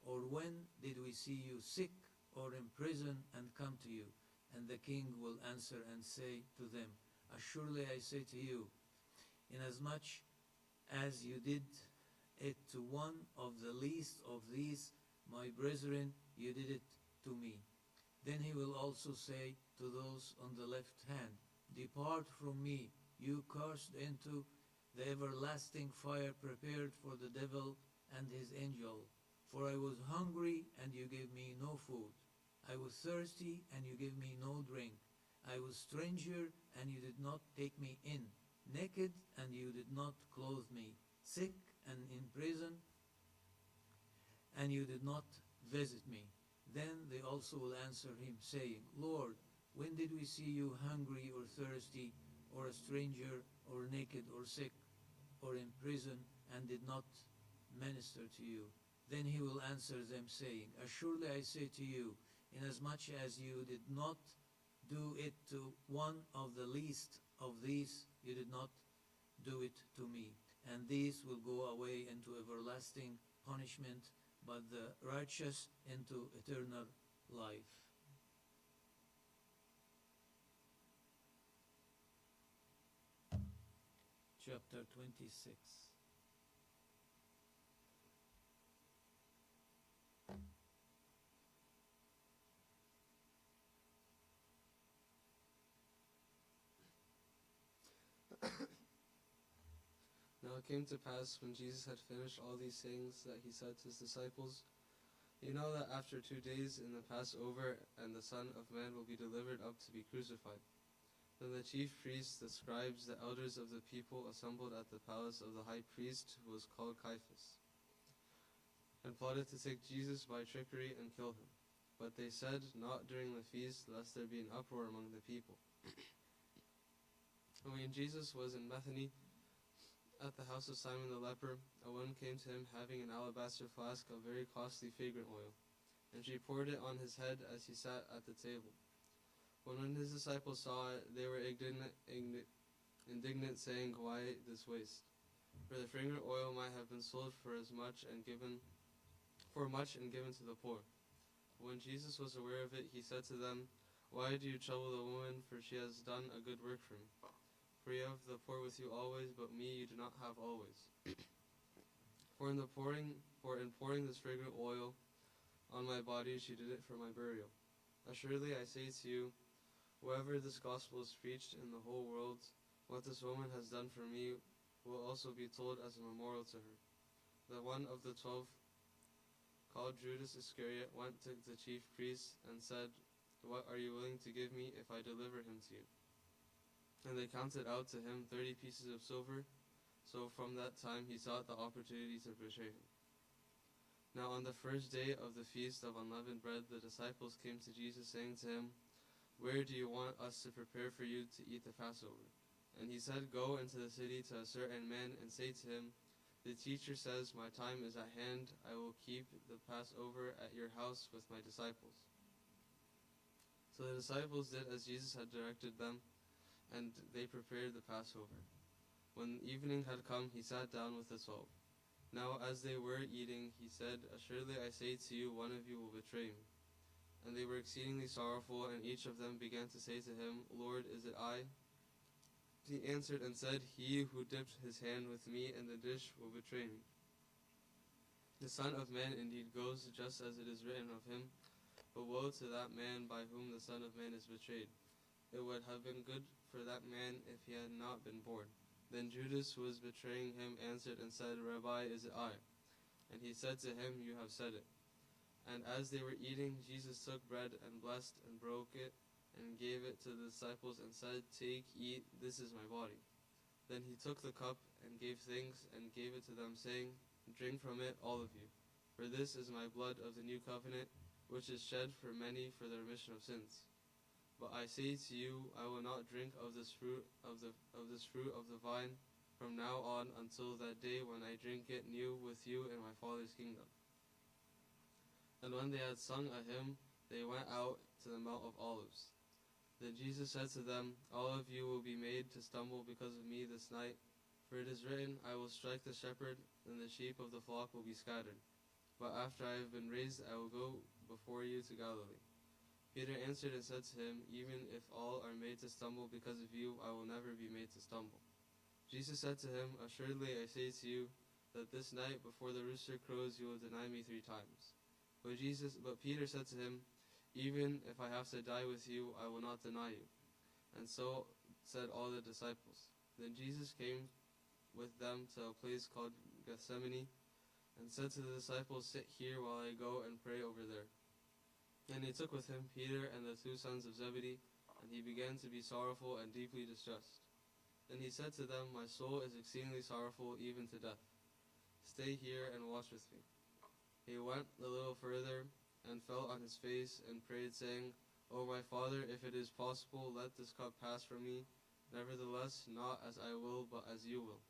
Or when did we see you sick or in prison and come to you? And the king will answer and say to them, Assuredly I say to you, inasmuch as you did it to one of the least of these my brethren, you did it to me. Then he will also say to those on the left hand, Depart from me, you cursed, into the everlasting fire prepared for the devil and his angel. For I was hungry, and you gave me no food. I was thirsty, and you gave me no drink. I was stranger, and you did not take me in. Naked, and you did not clothe me. Sick and in prison, and you did not visit me. Then they also will answer him, saying, Lord, when did we see you hungry or thirsty, or a stranger, or naked, or sick, or in prison, and did not minister to you? Then he will answer them, saying, Assuredly I say to you, inasmuch as you did not do it to one of the least of these, you did not do it to me. And these will go away into everlasting punishment, but the righteous into eternal life. Chapter 26. Now it came to pass, when Jesus had finished all these sayings, that he said to his disciples, "You know that after 2 days in the Passover, and the Son of Man will be delivered up to be crucified." Then the chief priests, the scribes, the elders of the people assembled at the palace of the high priest, who was called Caiaphas, and plotted to take Jesus by trickery and kill him. But they said, "Not during the feast, lest there be an uproar among the people." And when Jesus was in Bethany, at the house of Simon the leper, a woman came to him having an alabaster flask of very costly fragrant oil, and she poured it on his head as he sat at the table. When his disciples saw it, they were indignant, saying, "Why this waste? For the fragrant oil might have been sold for much and given to the poor." When Jesus was aware of it, he said to them, "Why do you trouble the woman? For she has done a good work for me. For you have the poor with you always, but me you do not have always. For in pouring this fragrant oil on my body, she did it for my burial. Assuredly I say to you, wherever this gospel is preached in the whole world, what this woman has done for me will also be told as a memorial to her." The one of the 12, called Judas Iscariot, went to the chief priests and said, "What are you willing to give me if I deliver him to you?" And they counted out to him 30 pieces of silver. So from that time he sought the opportunity to betray him. Now on the first day of the feast of unleavened bread, the disciples came to Jesus, saying to him, "Where do you want us to prepare for you to eat the Passover?" And he said, "Go into the city to a certain man and say to him, 'The teacher says, my time is at hand. I will keep the Passover at your house with my disciples.'" So the disciples did as Jesus had directed them, and they prepared the Passover. When evening had come, he sat down with the 12. Now as they were eating, he said, "Assuredly I say to you, one of you will betray me." And they were exceedingly sorrowful, and each of them began to say to him, "Lord, is it I?" He answered and said, "He who dipped his hand with me in the dish will betray me. The Son of Man indeed goes just as it is written of him, but woe to that man by whom the Son of Man is betrayed. It would have been good for that man if he had not been born." Then Judas, who was betraying him, answered and said, "Rabbi, is it I?" And he said to him, "You have said it." And as they were eating, Jesus took bread and blessed and broke it and gave it to the disciples and said, "Take, eat, this is my body." Then he took the cup and gave thanks and gave it to them, saying, "Drink from it, all of you, for this is my blood of the new covenant, which is shed for many for the remission of sins. But I say to you, I will not drink of this fruit of the vine from now on until that day when I drink it new with you in my Father's kingdom." And when they had sung a hymn, they went out to the Mount of Olives. Then Jesus said to them, "All of you will be made to stumble because of me this night, for it is written, I will strike the shepherd, and the sheep of the flock will be scattered. But after I have been raised, I will go before you to Galilee." Peter answered and said to him, "Even if all are made to stumble because of you, I will never be made to stumble." Jesus said to him, "Assuredly I say to you, that this night before the rooster crows, you will deny me 3 times. But Peter said to him, "Even if I have to die with you, I will not deny you." And so said all the disciples. Then Jesus came with them to a place called Gethsemane, and said to the disciples, "Sit here while I go and pray over there." And he took with him Peter and the 2 sons of Zebedee, and he began to be sorrowful and deeply distressed. Then he said to them, "My soul is exceedingly sorrowful, even to death. Stay here and watch with me." He went a little further and fell on his face and prayed, saying, "O my Father, if it is possible, let this cup pass from me. Nevertheless, not as I will, but as you will."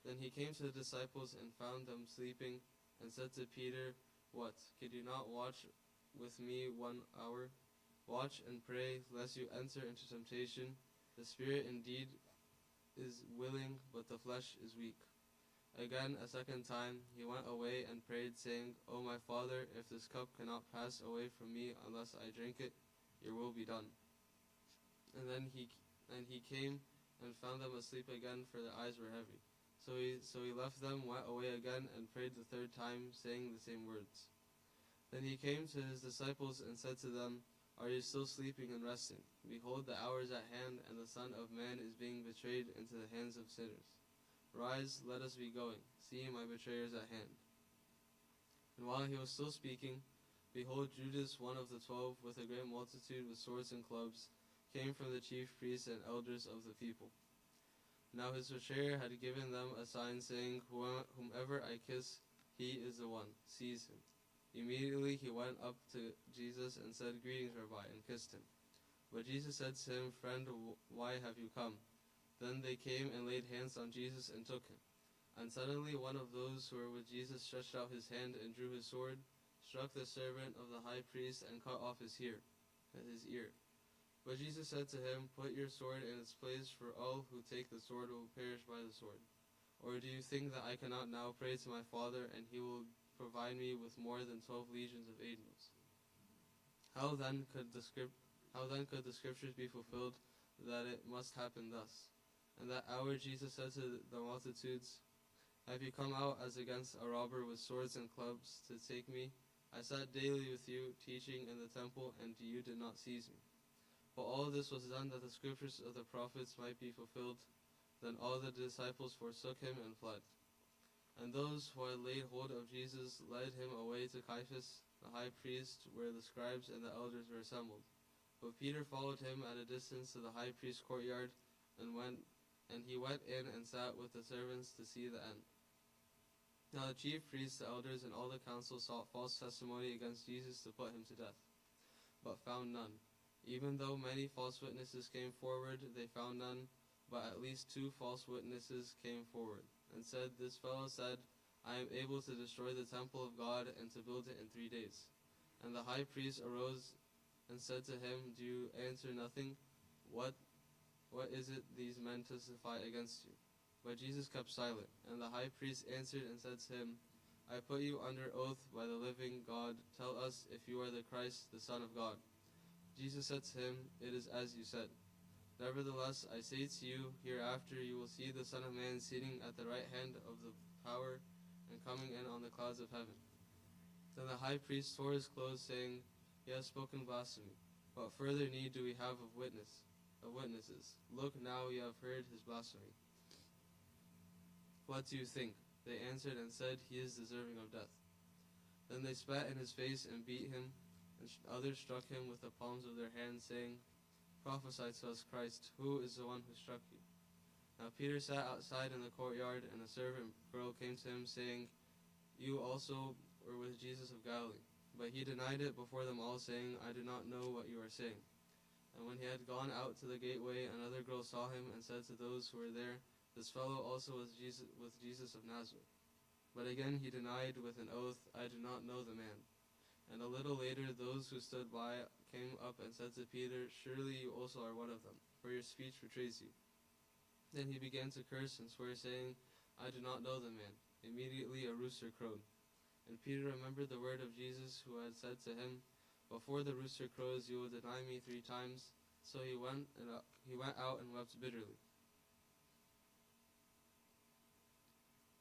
Then he came to the disciples and found them sleeping, and said to Peter, "What, could you not watch with me 1 hour? Watch and pray, lest you enter into temptation. The spirit indeed is willing, but the flesh is weak." Again, a second time, he went away and prayed, saying, "O my Father, if this cup cannot pass away from me unless I drink it, your will be done." And then he came and found them asleep again, for their eyes were heavy. So he left them, went away again, and prayed the 3rd time, saying the same words. Then he came to his disciples and said to them, "Are you still sleeping and resting? Behold, the hour is at hand, and the Son of Man is being betrayed into the hands of sinners. "Rise, let us be going. See, my betrayer is at hand." And while he was still speaking, behold, Judas, one of the 12, with a great multitude with swords and clubs, came from the chief priests and elders of the people. Now his betrayer had given them a sign, saying, "Whomever I kiss, he is the one. Seize him." Immediately he went up to Jesus and said, "Greetings, Rabbi," and kissed him. But Jesus said to him, "Friend, why have you come?" Then they came and laid hands on Jesus and took him. And suddenly one of those who were with Jesus stretched out his hand and drew his sword, struck the servant of the high priest, and cut off his ear. But Jesus said to him, "Put your sword in its place, for all who take the sword will perish by the sword. Or do you think that I cannot now pray to my Father, and he will provide me with more than 12 legions of angels?" How then could the scriptures be fulfilled, that it must happen thus? And that hour Jesus said to the multitudes, "Have you come out as against a robber with swords and clubs to take me? I sat daily with you, teaching in the temple, and you did not seize me." But all this was done that the scriptures of the prophets might be fulfilled. Then all the disciples forsook him and fled. And those who had laid hold of Jesus led him away to Caiaphas, the high priest, where the scribes and the elders were assembled. But Peter followed him at a distance to the high priest's courtyard, and he went in and sat with the servants to see the end. Now the chief priests, the elders, and all the council sought false testimony against Jesus to put him to death, but found none. Even though many false witnesses came forward, they found none, but at least 2 false witnesses came forward, and said, "This fellow said, 'I am able to destroy the temple of God and to build it in 3 days.'" And the high priest arose and said to him, "Do you answer nothing? What is it these men testify against you?" But Jesus kept silent. And the high priest answered and said to him, "I put you under oath by the living God. Tell us if you are the Christ, the Son of God." Jesus said to him, "It is as you said. Nevertheless, I say to you, hereafter you will see the Son of Man sitting at the right hand of the power and coming in on the clouds of heaven." Then the high priest tore his clothes, saying, "He has spoken blasphemy. What further need do we have of witnesses? Look, now you have heard his blasphemy. What do you think?" They answered and said, "He is deserving of death." Then they spat in his face and beat him, and others struck him with the palms of their hands, saying, "Prophesy to us, Christ, who is the one who struck you?" Now Peter sat outside in the courtyard, and a servant girl came to him, saying, "You also were with Jesus of Galilee." But he denied it before them all, saying, "I do not know what you are saying." And when he had gone out to the gateway, another girl saw him and said to those who were there, "This fellow also was with Jesus of Nazareth." But again he denied with an oath, "I do not know the man." And a little later those who stood by came up and said to Peter, "Surely you also are one of them, for your speech betrays you." Then he began to curse and swear, saying, "I do not know the man." Immediately a rooster crowed. And Peter remembered the word of Jesus, who had said to him, "Before the rooster crows, you will deny me 3 times." So he went out and wept bitterly.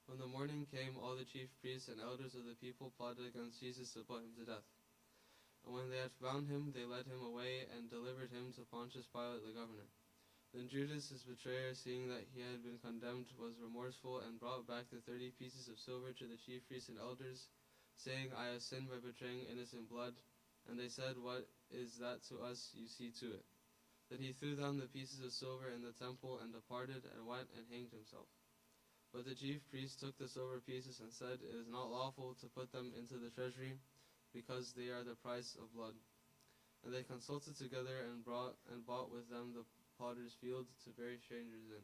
When the morning came, all the chief priests and elders of the people plotted against Jesus to put him to death. And when they had found him, they led him away and delivered him to Pontius Pilate the governor. Then Judas, his betrayer, seeing that he had been condemned, was remorseful and brought back the 30 pieces of silver to the chief priests and elders, saying, "I have sinned by betraying innocent blood." And they said, "What is that to us? You see to it." Then he threw down the pieces of silver in the temple and departed and went and hanged himself. But the chief priests took the silver pieces and said, "It is not lawful to put them into the treasury, because they are the price of blood." And they consulted together and bought with them the potter's field to bury strangers in.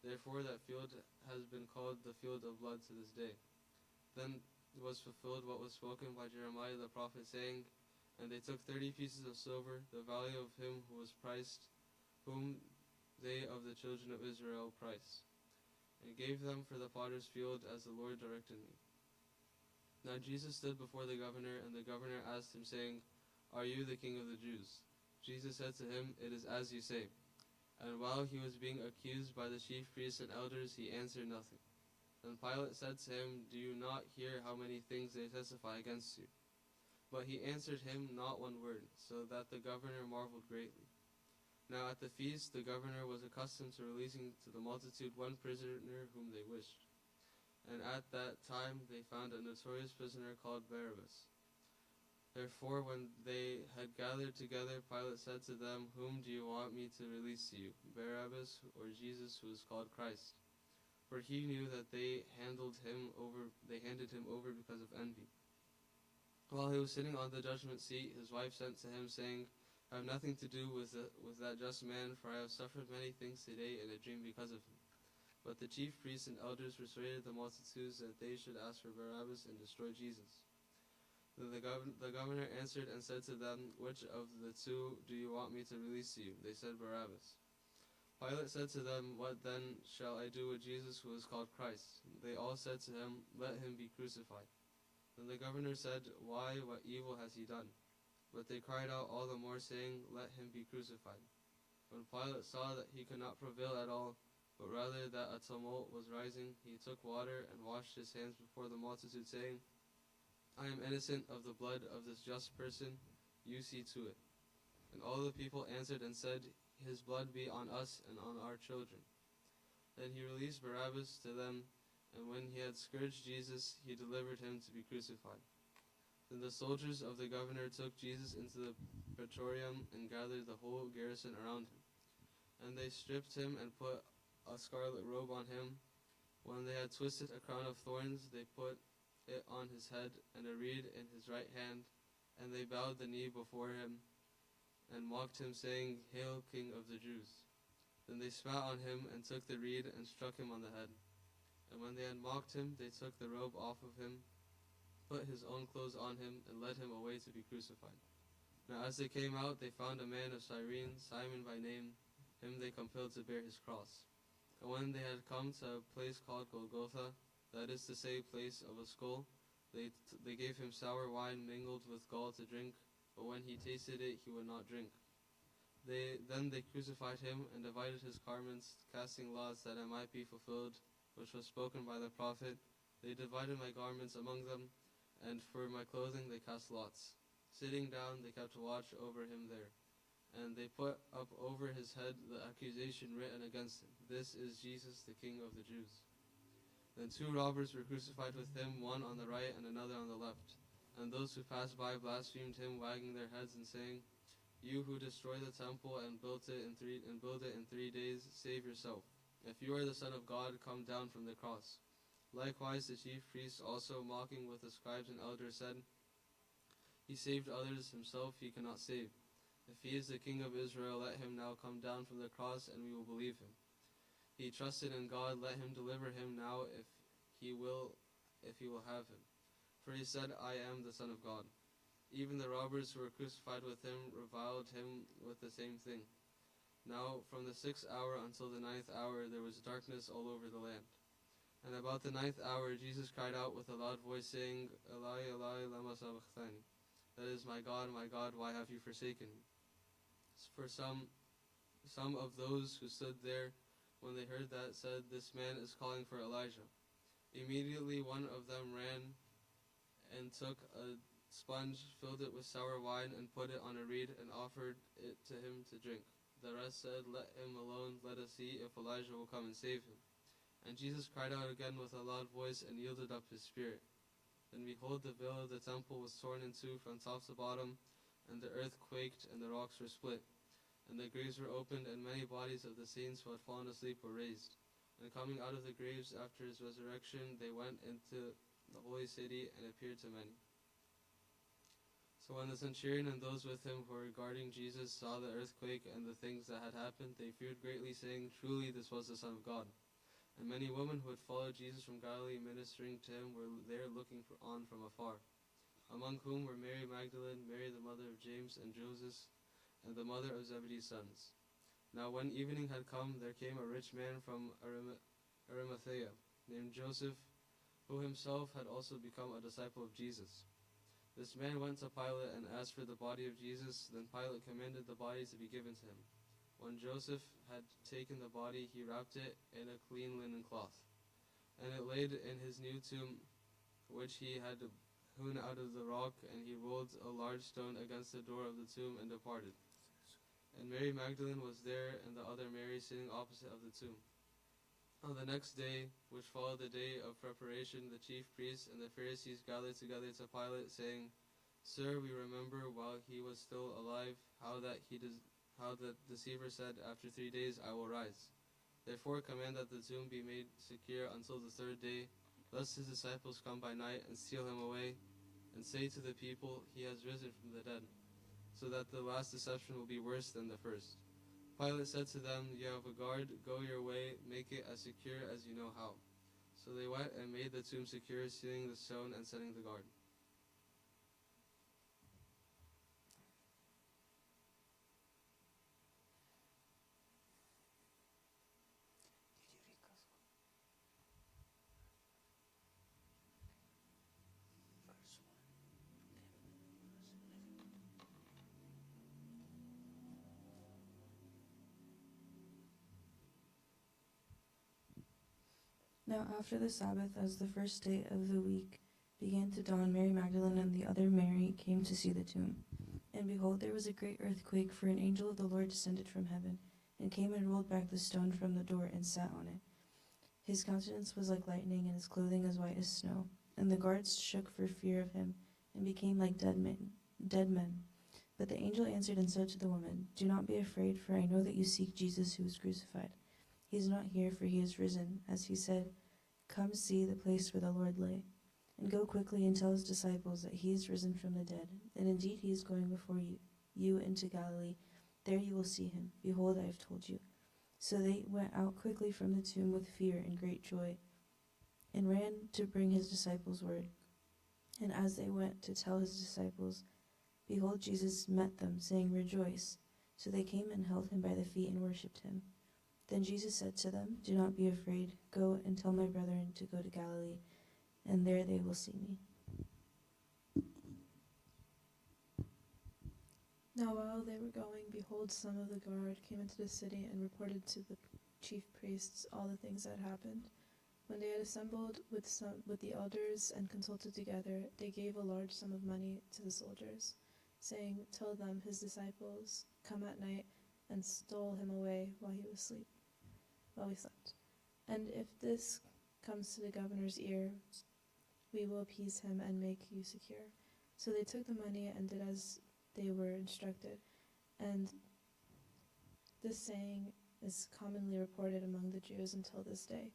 Therefore that field has been called the field of blood to this day. Then was fulfilled what was spoken by Jeremiah the prophet, saying, "And they took 30 pieces of silver, the value of him who was priced, whom they of the children of Israel priced, and gave them for the potter's field, as the Lord directed me." Now Jesus stood before the governor, and the governor asked him, saying, "Are you the king of the Jews?" Jesus said to him, "It is as you say." And while he was being accused by the chief priests and elders, he answered nothing. Then Pilate said to him, "Do you not hear how many things they testify against you?" But he answered him not one word, so that the governor marveled greatly. Now at the feast the governor was accustomed to releasing to the multitude one prisoner whom they wished. And at that time they found a notorious prisoner called Barabbas. Therefore, when they had gathered together, Pilate said to them, "Whom do you want me to release to you, Barabbas or Jesus, who is called Christ?" For he knew that they handed him over because of envy. While he was sitting on the judgment seat, his wife sent to him, saying, "I have nothing to do with that just man, for I have suffered many things today in a dream because of him." But the chief priests and elders persuaded the multitudes that they should ask for Barabbas and destroy Jesus. Then the governor answered and said to them, "Which of the two do you want me to release to you?" They said, "Barabbas." Pilate said to them, "What then shall I do with Jesus, who is called Christ?" They all said to him, "Let him be crucified." Then the governor said, "Why, what evil has he done?" But they cried out all the more, saying, "Let him be crucified." When Pilate saw that he could not prevail at all, but rather that a tumult was rising, he took water and washed his hands before the multitude, saying, "I am innocent of the blood of this just person. You see to it." And all the people answered and said, "His blood be on us and on our children." Then he released Barabbas to them, and when he had scourged Jesus, he delivered him to be crucified. Then the soldiers of the governor took Jesus into the praetorium and gathered the whole garrison around him. And they stripped him and put a scarlet robe on him. When they had twisted a crown of thorns, they put it on his head and a reed in his right hand, and they bowed the knee before him and mocked him, saying, "Hail, King of the Jews." Then they spat on him and took the reed and struck him on the head. And when they had mocked him, they took the robe off of him, put his own clothes on him, and led him away to be crucified. Now as they came out, they found a man of Cyrene, Simon by name. Him they compelled to bear his cross. And when they had come to a place called Golgotha, that is to say, place of a skull, they gave him sour wine mingled with gall to drink, but when he tasted it, he would not drink. Then they crucified him and divided his garments, casting lots that it might be fulfilled, which was spoken by the prophet, "They divided my garments among them, and for my clothing they cast lots." Sitting down, they kept watch over him there. And they put up over his head the accusation written against him, "This is Jesus, the King of the Jews." Then 2 robbers were crucified with him, one on the right and another on the left. And those who passed by blasphemed him, wagging their heads and saying, "You who destroy the temple and build it in 3 days, save yourself. If you are the Son of God, come down from the cross." Likewise the chief priests also, mocking with the scribes and elders, said, "He saved others, himself he cannot save. If he is the King of Israel, let him now come down from the cross, and we will believe him. He trusted in God, let him deliver him now if he will have him. For he said, 'I am the Son of God.'" Even the robbers who were crucified with him reviled him with the same thing. Now from the 6th hour until the 9th hour there was darkness all over the land. And about the 9th hour Jesus cried out with a loud voice, saying, "Eli, Eli, lama sabachthani?" That is, my God, why have you forsaken me?" For some of those who stood there, when they heard that, said, "This man is calling for Elijah." Immediately one of them ran and took a sponge, filled it with sour wine, and put it on a reed, and offered it to him to drink. The rest said, "Let him alone, let us see if Elijah will come and save him." And Jesus cried out again with a loud voice, and yielded up his spirit. Then behold, the veil of the temple was torn in two from top to bottom, and the earth quaked, and the rocks were split. And the graves were opened, and many bodies of the saints who had fallen asleep were raised. And coming out of the graves after his resurrection, they went into the holy city and appeared to many. So when the centurion and those with him who were guarding Jesus saw the earthquake and the things that had happened, they feared greatly, saying, "Truly this was the Son of God." And many women who had followed Jesus from Galilee ministering to him were there looking on from afar, among whom were Mary Magdalene, Mary the mother of James and Joseph, and the mother of Zebedee's sons. Now when evening had come, there came a rich man from Arimathea, named Joseph, who himself had also become a disciple of Jesus. This man went to Pilate and asked for the body of Jesus. Then Pilate commanded the body to be given to him. When Joseph had taken the body, he wrapped it in a clean linen cloth, and it laid in his new tomb, which he had hewn out of the rock, and he rolled a large stone against the door of the tomb and departed. And Mary Magdalene was there, and the other Mary sitting opposite of the tomb. On the next day, which followed the day of preparation, the chief priests and the Pharisees gathered together to Pilate, saying, Sir, we remember while he was still alive how the deceiver said, After 3 days I will rise. Therefore command that the tomb be made secure until the third day, lest his disciples come by night and steal him away, and say to the people, He has risen from the dead, so that the last deception will be worse than the first. Pilate said to them, You have a guard, go your way, make it as secure as you know how. So they went and made the tomb secure, sealing the stone and setting the guard. Now after the Sabbath, as the first day of the week began to dawn, Mary Magdalene and the other Mary came to see the tomb. And behold, there was a great earthquake, for an angel of the Lord descended from heaven, and came and rolled back the stone from the door, and sat on it. His countenance was like lightning, and his clothing as white as snow. And the guards shook for fear of him, and became like dead men. But the angel answered and said to the woman, Do not be afraid, for I know that you seek Jesus who was crucified. He is not here, for he is risen, as he said. Come see the place where the Lord lay. And go quickly and tell his disciples that he is risen from the dead. And indeed he is going before you into Galilee. There you will see him. Behold, I have told you. So they went out quickly from the tomb with fear and great joy, and ran to bring his disciples word. And as they went to tell his disciples, behold, Jesus met them, saying, Rejoice. So they came and held him by the feet and worshipped him. Then Jesus said to them, Do not be afraid. Go and tell my brethren to go to Galilee, and there they will see me. Now while they were going, behold, some of the guard came into the city and reported to the chief priests all the things that happened. When they had assembled with the elders and consulted together, they gave a large sum of money to the soldiers, saying, Tell them his disciples come at night and stole him away while we slept. And if this comes to the governor's ear, we will appease him and make you secure. So they took the money and did as they were instructed. And this saying is commonly reported among the Jews until this day.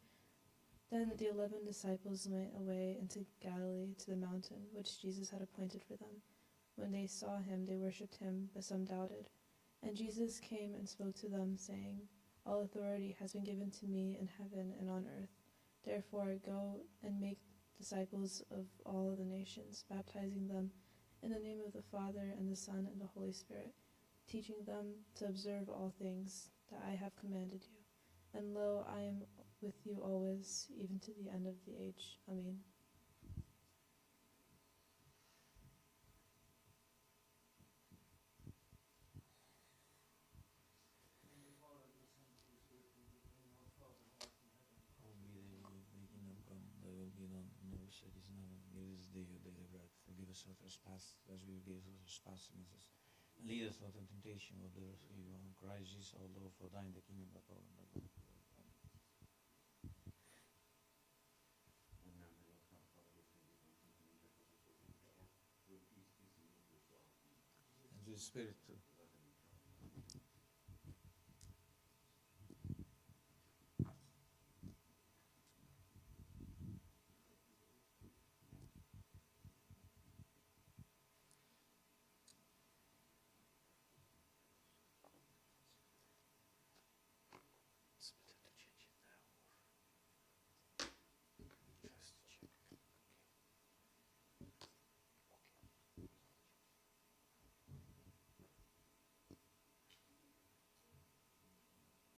Then the 11 disciples went away into Galilee to the mountain which Jesus had appointed for them. When they saw him, they worshipped him, but some doubted. And Jesus came and spoke to them, saying, All authority has been given to me in heaven and on earth. Therefore go and make disciples of all the nations, baptizing them in the name of the Father and the Son and the Holy Spirit, teaching them to observe all things that I have commanded you. And lo, I am with you always, even to the end of the age. Amen. Forgive us our trespass, as we forgive those who trespass against us. And lead us not into temptation, but deliver us from evil. In Christ Jesus, our Lord, for thine the kingdom, the power, and the glory. And the Spirit too.